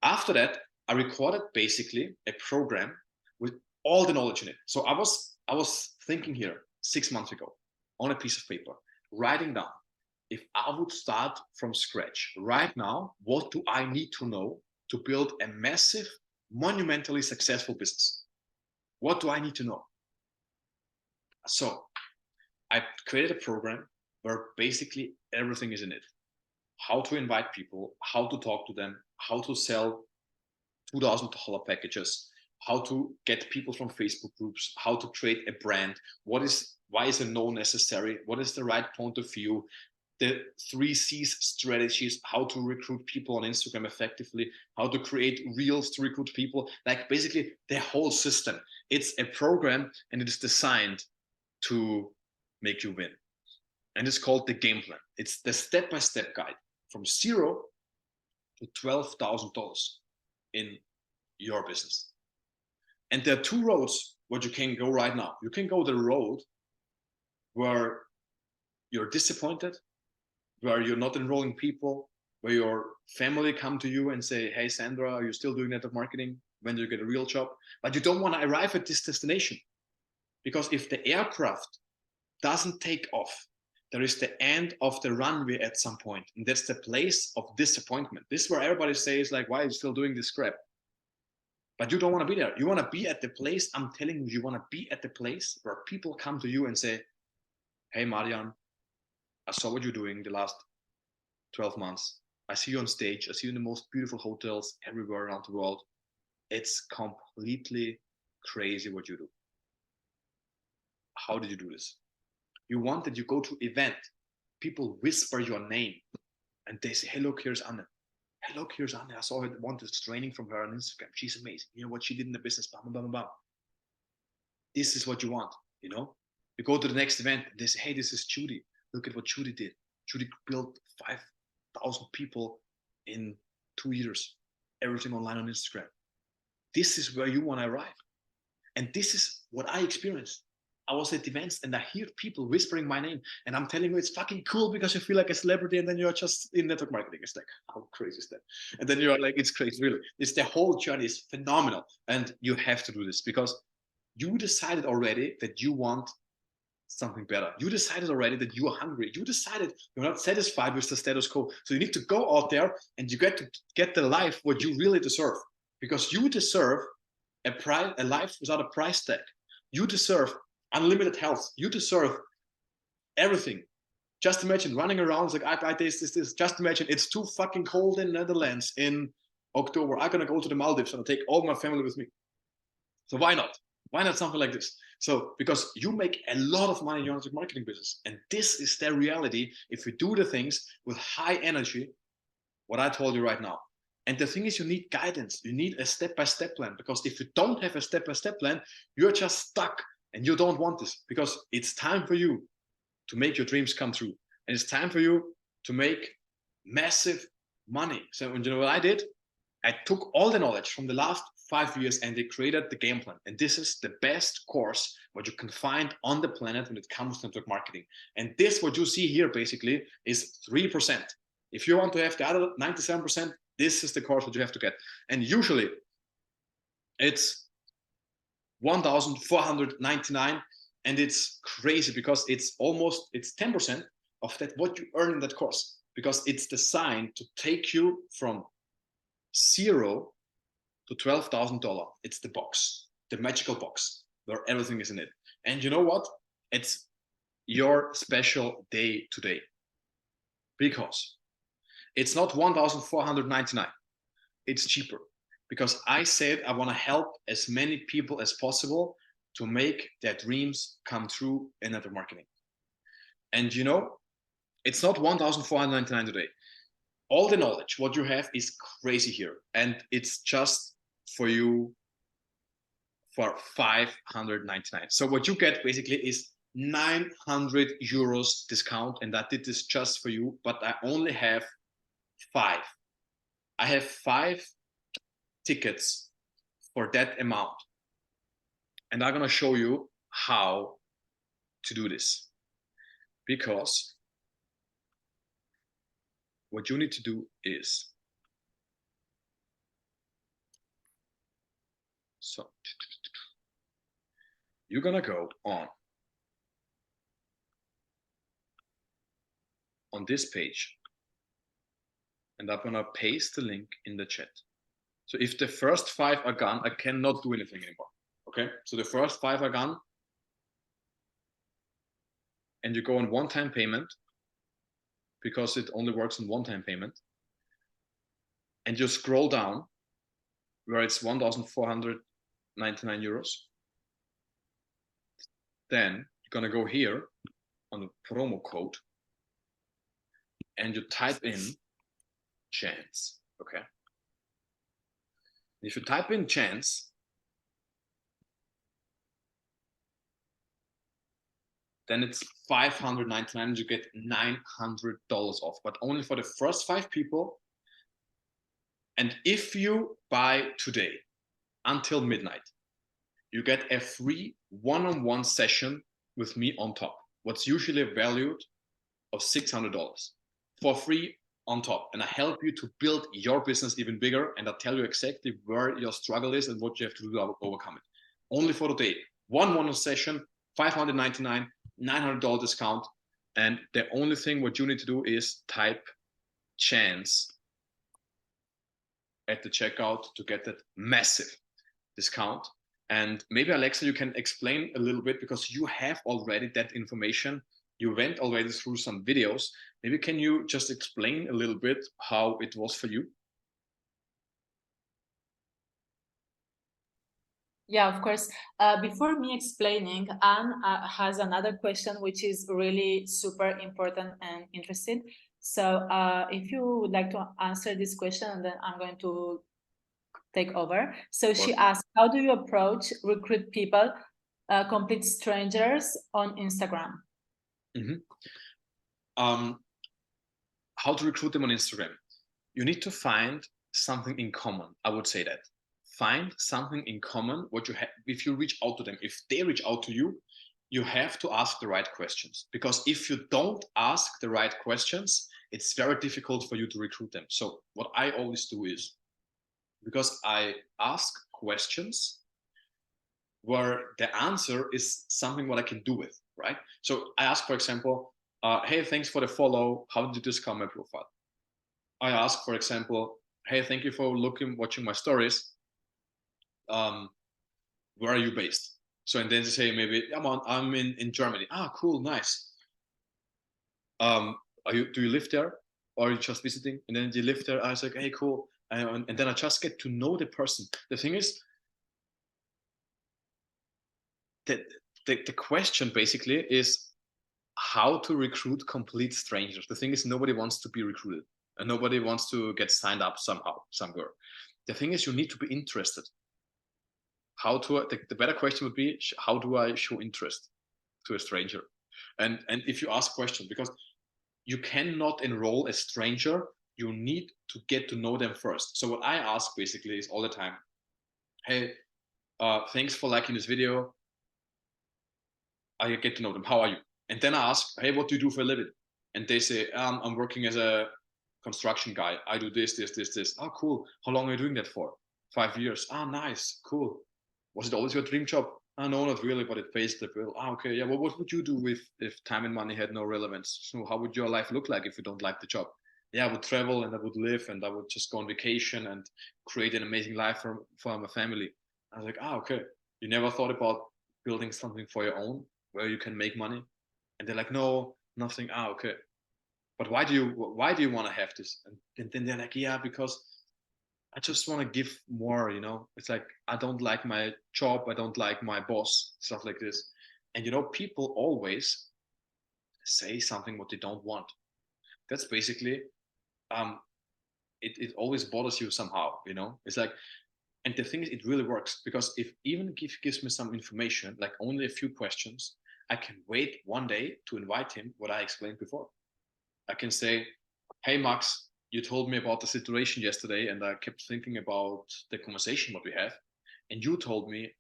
after that, I recorded basically a program with all the knowledge in it. So I was thinking here 6 months ago on a piece of paper, writing down, if I would start from scratch right now, what do I need to know to build a massive, monumentally successful business? What do I need to know? So I created a program where basically everything is in it. How to invite people, how to talk to them, how to sell $2,000 packages, how to get people from Facebook groups, how to create a brand, why is a no necessary, what is the right point of view, the 3 C's strategies, how to recruit people on Instagram effectively, how to create reels to recruit people, like basically the whole system. It's a program and it is designed to make you win. And it's called the game plan. It's the step-by-step guide from 0 to $12,000 in your business. And there are 2 roads where you can go right now. You can go the road where you're disappointed, where you're not enrolling people, where your family come to you and say, hey, Sandra, are you still doing network marketing? When do you get a real job? But you don't want to arrive at this destination, because if the aircraft doesn't take off, there is the end of the runway at some point. And that's the place of disappointment. This is where everybody says, like, why are you still doing this crap? But you don't want to be there. You want to be at the place, I'm telling you, you want to be at the place where people come to you and say, hey, Marian, I saw what you're doing the last 12 months. I see you on stage. I see you in the most beautiful hotels everywhere around the world. It's completely crazy what you do. How did you do this? You want that you go to event, people whisper your name and they say, hey, look, here's Anne. Hey, look, here's Anne. I saw her, want this training from her on Instagram. She's amazing. You know what she did in the business, blah, blah, blah, blah. This is what you want, you know? You go to the next event, they say, hey, this is Judy. Look at what Judy did. Judy built 5,000 people in 2 years, everything online on Instagram. This is where you want to arrive. And this is what I experienced. I was at events and I hear people whispering my name and I'm telling you, it's fucking cool because you feel like a celebrity and then you're just in network marketing. It's like, how crazy is that? And then you're like, it's crazy, really. It's the whole journey is phenomenal. And you have to do this because you decided already that you want something better. You decided already that you are hungry. You decided you're not satisfied with the status quo. So you need to go out there and you get to get the life what you really deserve, because you deserve a life without a price tag. You deserve unlimited health. You deserve everything. Just imagine running around, it's like, I buy this. Just imagine it's too fucking cold in Netherlands in October. I'm going to go to the Maldives and I'll take all my family with me. So why not? Why not something like this? So, because you make a lot of money in your network marketing business. And this is the reality. If you do the things with high energy, what I told you right now. And the thing is, you need guidance. You need a step-by-step plan, because if you don't have a step-by-step plan, you're just stuck, and you don't want this, because it's time for you to make your dreams come true. And it's time for you to make massive money. So you know what I did? I took all the knowledge from the last 5 years and they created the game plan. And this is the best course what you can find on the planet when it comes to network marketing. And this, what you see here basically, is 3%. If you want to have the other 97%, this is the course that you have to get. And usually it's 1,499, and it's crazy because it's 10% of that what you earn in that course, because it's designed to take you from $0 to $12,000. It's the box, the magical box where everything is in it. And you know what? It's your special day today, because it's not 1,499. It's cheaper, because I said I want to help as many people as possible to make their dreams come true in network marketing. And you know, it's not 1,499 today. All the knowledge what you have is crazy here, and it's just for you for 599. So what you get basically is 900 euros discount, and I did this just for you, but I only have 5. I have 5 tickets for that amount, and I'm gonna show you how to do this, because what you need to do is, so you're gonna go on this page, and I'm gonna paste the link in the chat. So if the first 5 are gone, I cannot do anything anymore. Okay, so the first 5 are gone, and you go on one-time payment, because it only works on one-time payment, and you scroll down where it's 1,499 euros. Then you're gonna go here on the promo code, and you type in chance. Okay, if you type in chance, then it's 599, and you get $900 off, but only for the first 5 people. And if you buy today until midnight, you get a free one-on-one session with me on top, what's usually valued of $600, for free on top. And I help you to build your business even bigger, and I tell you exactly where your struggle is and what you have to do to overcome it. Only for today, one-on-one session, 599, $900 discount. And the only thing what you need to do is type chance at the checkout to get that massive discount. And maybe Alexa, you can explain a little bit, because you have already that information. You went already through some videos. Maybe can you just explain a little bit how it was for you? Yeah, of course. Before me explaining, Anne has another question, which is really super important and interesting. So if you would like to answer this question, and then I'm going to take over. So she asked, how do you approach recruit people, complete strangers on Instagram? How to recruit them on Instagram? You need to find something in common. I would say that. Find something in common. What you have, if you reach out to them, if they reach out to you, you have to ask the right questions. Because if you don't ask the right questions, it's very difficult for you to recruit them. So what I always do is, because I ask questions where the answer is something what I can do with, right? So I ask, for example, hey, thanks for the follow. How did you discover my profile? I ask, for example, hey, thank you for watching my stories. Where are you based? So, and then they say, maybe I'm in Germany. Ah, cool, nice. Do you live there, or are you just visiting? And then you live there. I was like, hey, cool. And then I just get to know the person. The thing is that the question basically is how to recruit complete strangers. The thing is, nobody wants to be recruited. and nobody wants to get signed up somehow, somewhere. The thing is, you need to be interested. The better question would be, how do I show interest to a stranger? And if you ask questions, because you cannot enroll a stranger, you need to get to know them first. So what I ask basically is all the time, hey, thanks for liking this video. I get to know them. How are you? And then I ask, hey, what do you do for a living? And they say, I'm working as a construction guy. I do this. Oh, cool. How long are you doing that for? 5 years. Ah, nice. Cool. Was it always your dream job? No, not really, but it pays the bill. Okay, yeah. Well, what would you do if time and money had no relevance? So how would your life look like if you don't like the job? Yeah, I would travel and I would live and I would just go on vacation and create an amazing life for my family. I was like, okay. You never thought about building something for your own where you can make money? And they're like, no, nothing. Okay. But why do you want to have this? And then they're like, yeah, because I just want to give more, it's like, I don't like my job. I don't like my boss, stuff like this. And, people always say something what they don't want. That's basically, it always bothers you somehow, it's like, and the thing is, it really works because if even gives me some information, like only a few questions, I can wait one day to invite him what I explained before. I can say, hey, Max, you told me about the situation yesterday and I kept thinking about the conversation what we have. And you told me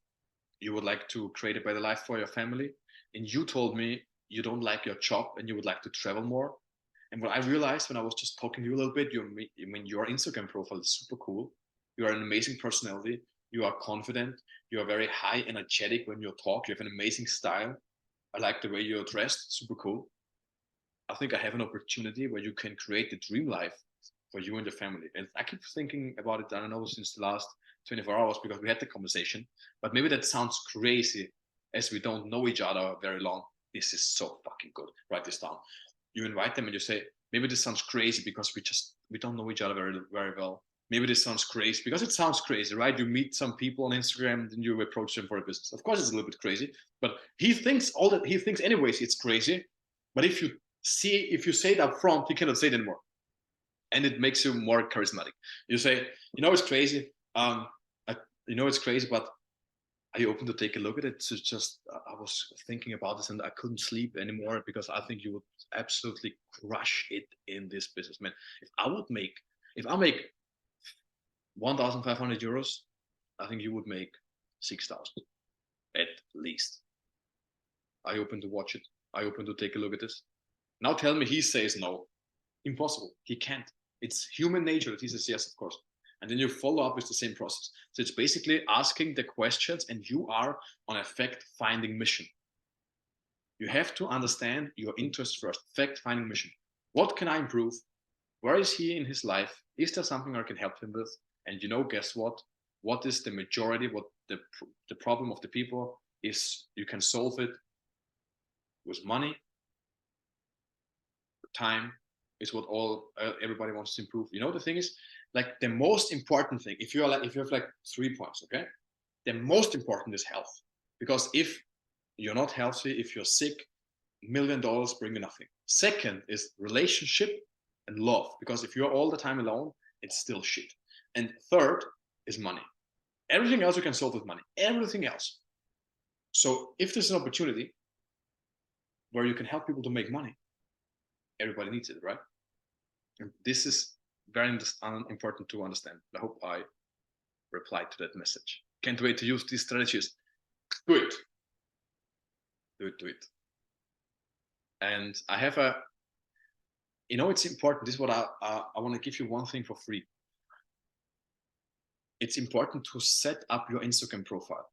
you would like to create a better life for your family. And you told me you don't like your job and you would like to travel more. And what I realized when I was just talking to you a little bit, your Instagram profile is super cool. You are an amazing personality. You are confident. You are very high energetic when you talk. You have an amazing style. I like the way you're dressed. Super cool. I think I have an opportunity where you can create the dream life for you and your family. And I keep thinking about it, I don't know, since the last 24 hours because we had the conversation. But maybe that sounds crazy as we don't know each other very long. This is so fucking good. Write this down. You invite them and you say, maybe this sounds crazy because we don't know each other very, very well. Maybe this sounds crazy because it sounds crazy, right? You meet some people on Instagram and you approach them for a business. Of course, it's a little bit crazy, but he thinks anyways it's crazy. But if you say it up front, you cannot say it anymore. And it makes you more charismatic. You say, it's crazy. It's crazy, but are you open to take a look at it? So just, I was thinking about this and I couldn't sleep anymore because I think you would absolutely crush it in this business, man. If I make 1,500 euros, I think you would make 6,000 at least. Are you open to watch it? Are you open to take a look at this? Now tell me he says no. Impossible. He can't. It's human nature that he says yes, of course. And then you follow up with the same process. So it's basically asking the questions and you are on a fact-finding mission. You have to understand your interest first. Fact-finding mission. What can I improve? Where is he in his life? Is there something I can help him with? And guess what? What is the majority, what the problem of the people is? You can solve it with money. Time is what everybody wants to improve. The thing is, like, the most important thing, if you have like 3 points, okay, the most important is health, because if you're not healthy, if you're sick, $1 million bring you nothing. Second is relationship and love, because if you're all the time alone, it's still shit. And third is money. Everything else you can solve with money, everything else. So if there's an opportunity where you can help people to make money, everybody needs it, right? And this is very important to understand. I hope I replied to that message. Can't wait to use these strategies. Do it. Do it. And I have it's important. This is what I want to give you one thing for free. It's important to set up your Instagram profile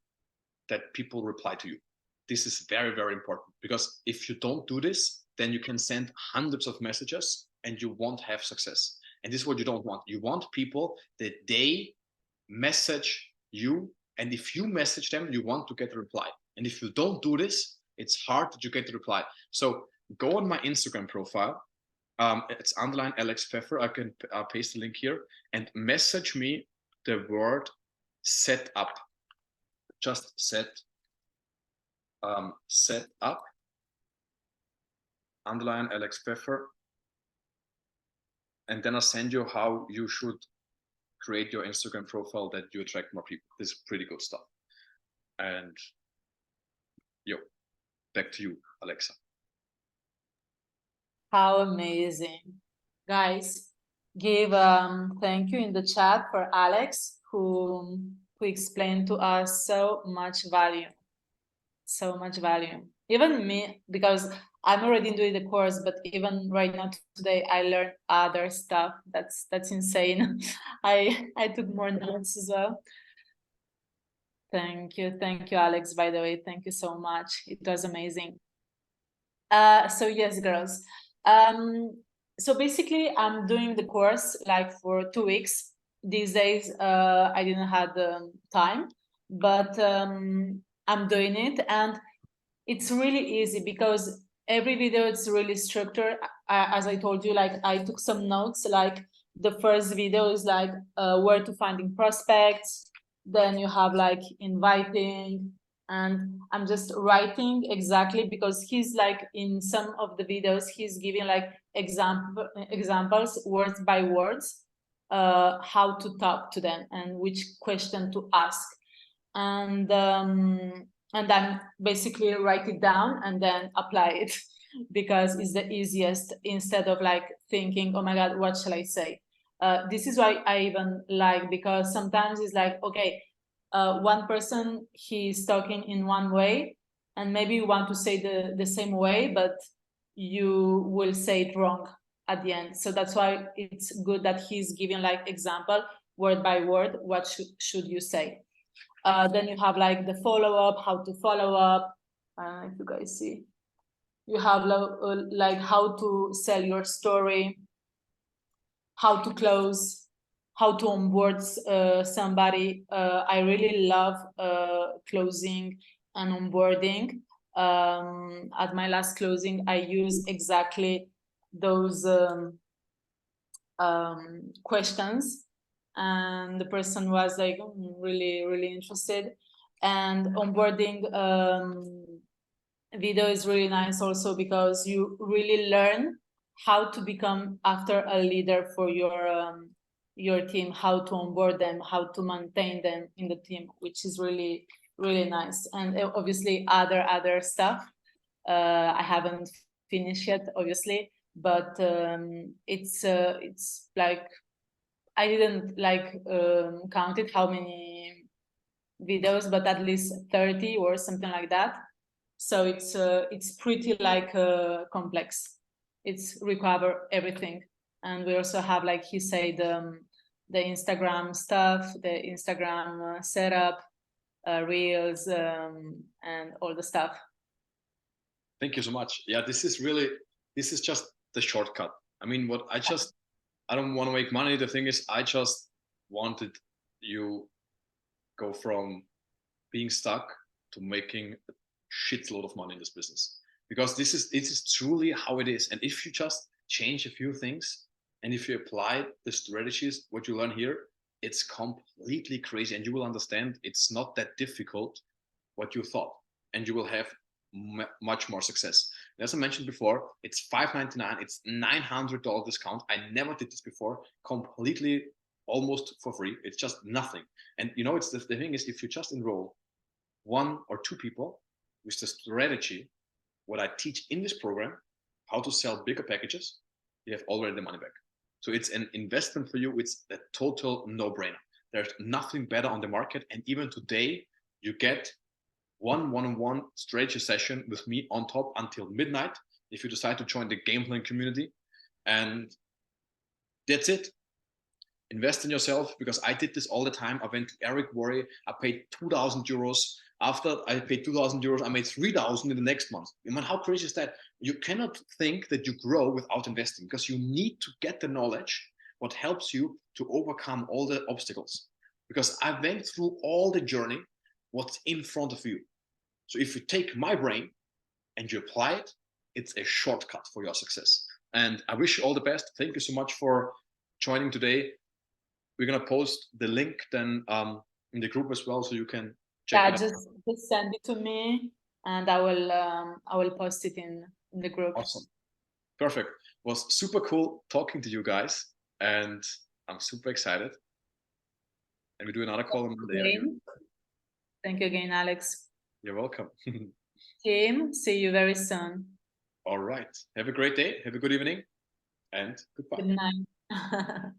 that people reply to you. This is very, very important, because if you don't do this, then you can send hundreds of messages and you won't have success. And this is what you don't want. You want people that they message you, and if you message them, you want to get a reply. And if you don't do this, it's hard that you get the reply. So go on my Instagram profile. It's _Alex Pfeffer. I can paste the link here and message me the word set up. Just set up, _Alex Pfeffer. and then I'll send you how you should create your Instagram profile that you attract more people. This is pretty good stuff. And yo, back to you, Alexa. How amazing. Guys, give thank you in the chat for Alex, who explained to us so much value. So much value. Even me, because I'm already doing the course, but even right now today I learned other stuff. That's insane. I took more notes as well. Thank you, Alex, by the way. Thank you so much. It was amazing. So yes, girls. So basically I'm doing the course like for 2 weeks. These days I didn't have the time, but I'm doing it, and it's really easy because every video is really structured. As I told you, like I took some notes. Like the first video is like where to finding prospects. Then you have like inviting, and I'm just writing exactly because he's like in some of the videos he's giving like examples words by words, how to talk to them and which question to ask, and then basically write it down and then apply it because it's the easiest, instead of like thinking, oh my god, what shall I say. This is why I even like, because sometimes it's like, okay, one person he's talking in one way and maybe you want to say the same way, but you will say it wrong at the end. So that's why it's good that he's giving like example word by word, what should you say. Then you have like the follow-up, how to follow up. If you guys see, you have like how to sell your story, how to close, how to onboard somebody. I really love closing and onboarding. At my last closing, I used exactly those questions, and the person was like really interested. And onboarding video is really nice also because you really learn how to become after a leader for your team, how to onboard them, how to maintain them in the team, which is really nice. And obviously other stuff I haven't finished yet, obviously, but it's like I didn't like count it how many videos, but at least 30 or something like that. So it's pretty like complex. It's recover everything, and we also have, like he said, the Instagram stuff, the Instagram setup, reels, and all the stuff. Thank you so much. Yeah, this is just the shortcut. I mean, I don't want to make money. The thing is, I just wanted you go from being stuck to making a shitload of money in this business, because it is truly how it is. And if you just change a few things and if you apply the strategies, what you learn here, it's completely crazy, and you will understand it's not that difficult what you thought, and you will have much more success. And as I mentioned before, it's $599, it's $900 discount. I never did this before, completely almost for free. It's just nothing. And you know, it's the thing is, if you just enroll 1 or 2 people with the strategy, what I teach in this program, how to sell bigger packages, you have already the money back. So it's an investment for you. It's a total no-brainer. There's nothing better on the market. And even today, you get one-on-one strategy session with me on top until midnight if you decide to join the game plan community. And that's it. Invest in yourself, because I did this all the time. I went to Eric Worre, I paid 2,000 euros. After I paid 2,000 euros, I made 3,000 in the next month. I mean, how crazy is that? You cannot think that you grow without investing, because you need to get the knowledge, what helps you to overcome all the obstacles. Because I went through all the journey, what's in front of you. So if you take my brain and you apply it, it's a shortcut for your success. And I wish you all the best. Thank you so much for joining today. We're gonna post the link then in the group as well, so you can check it out. Just send it to me, and I will post it in the group. Awesome, perfect. It was super cool talking to you guys. and I'm super excited. And we do another call on Monday. Thank you again, Alex. You're welcome. Team, see you very soon. All right. Have a great day. Have a good evening. And goodbye. Good night.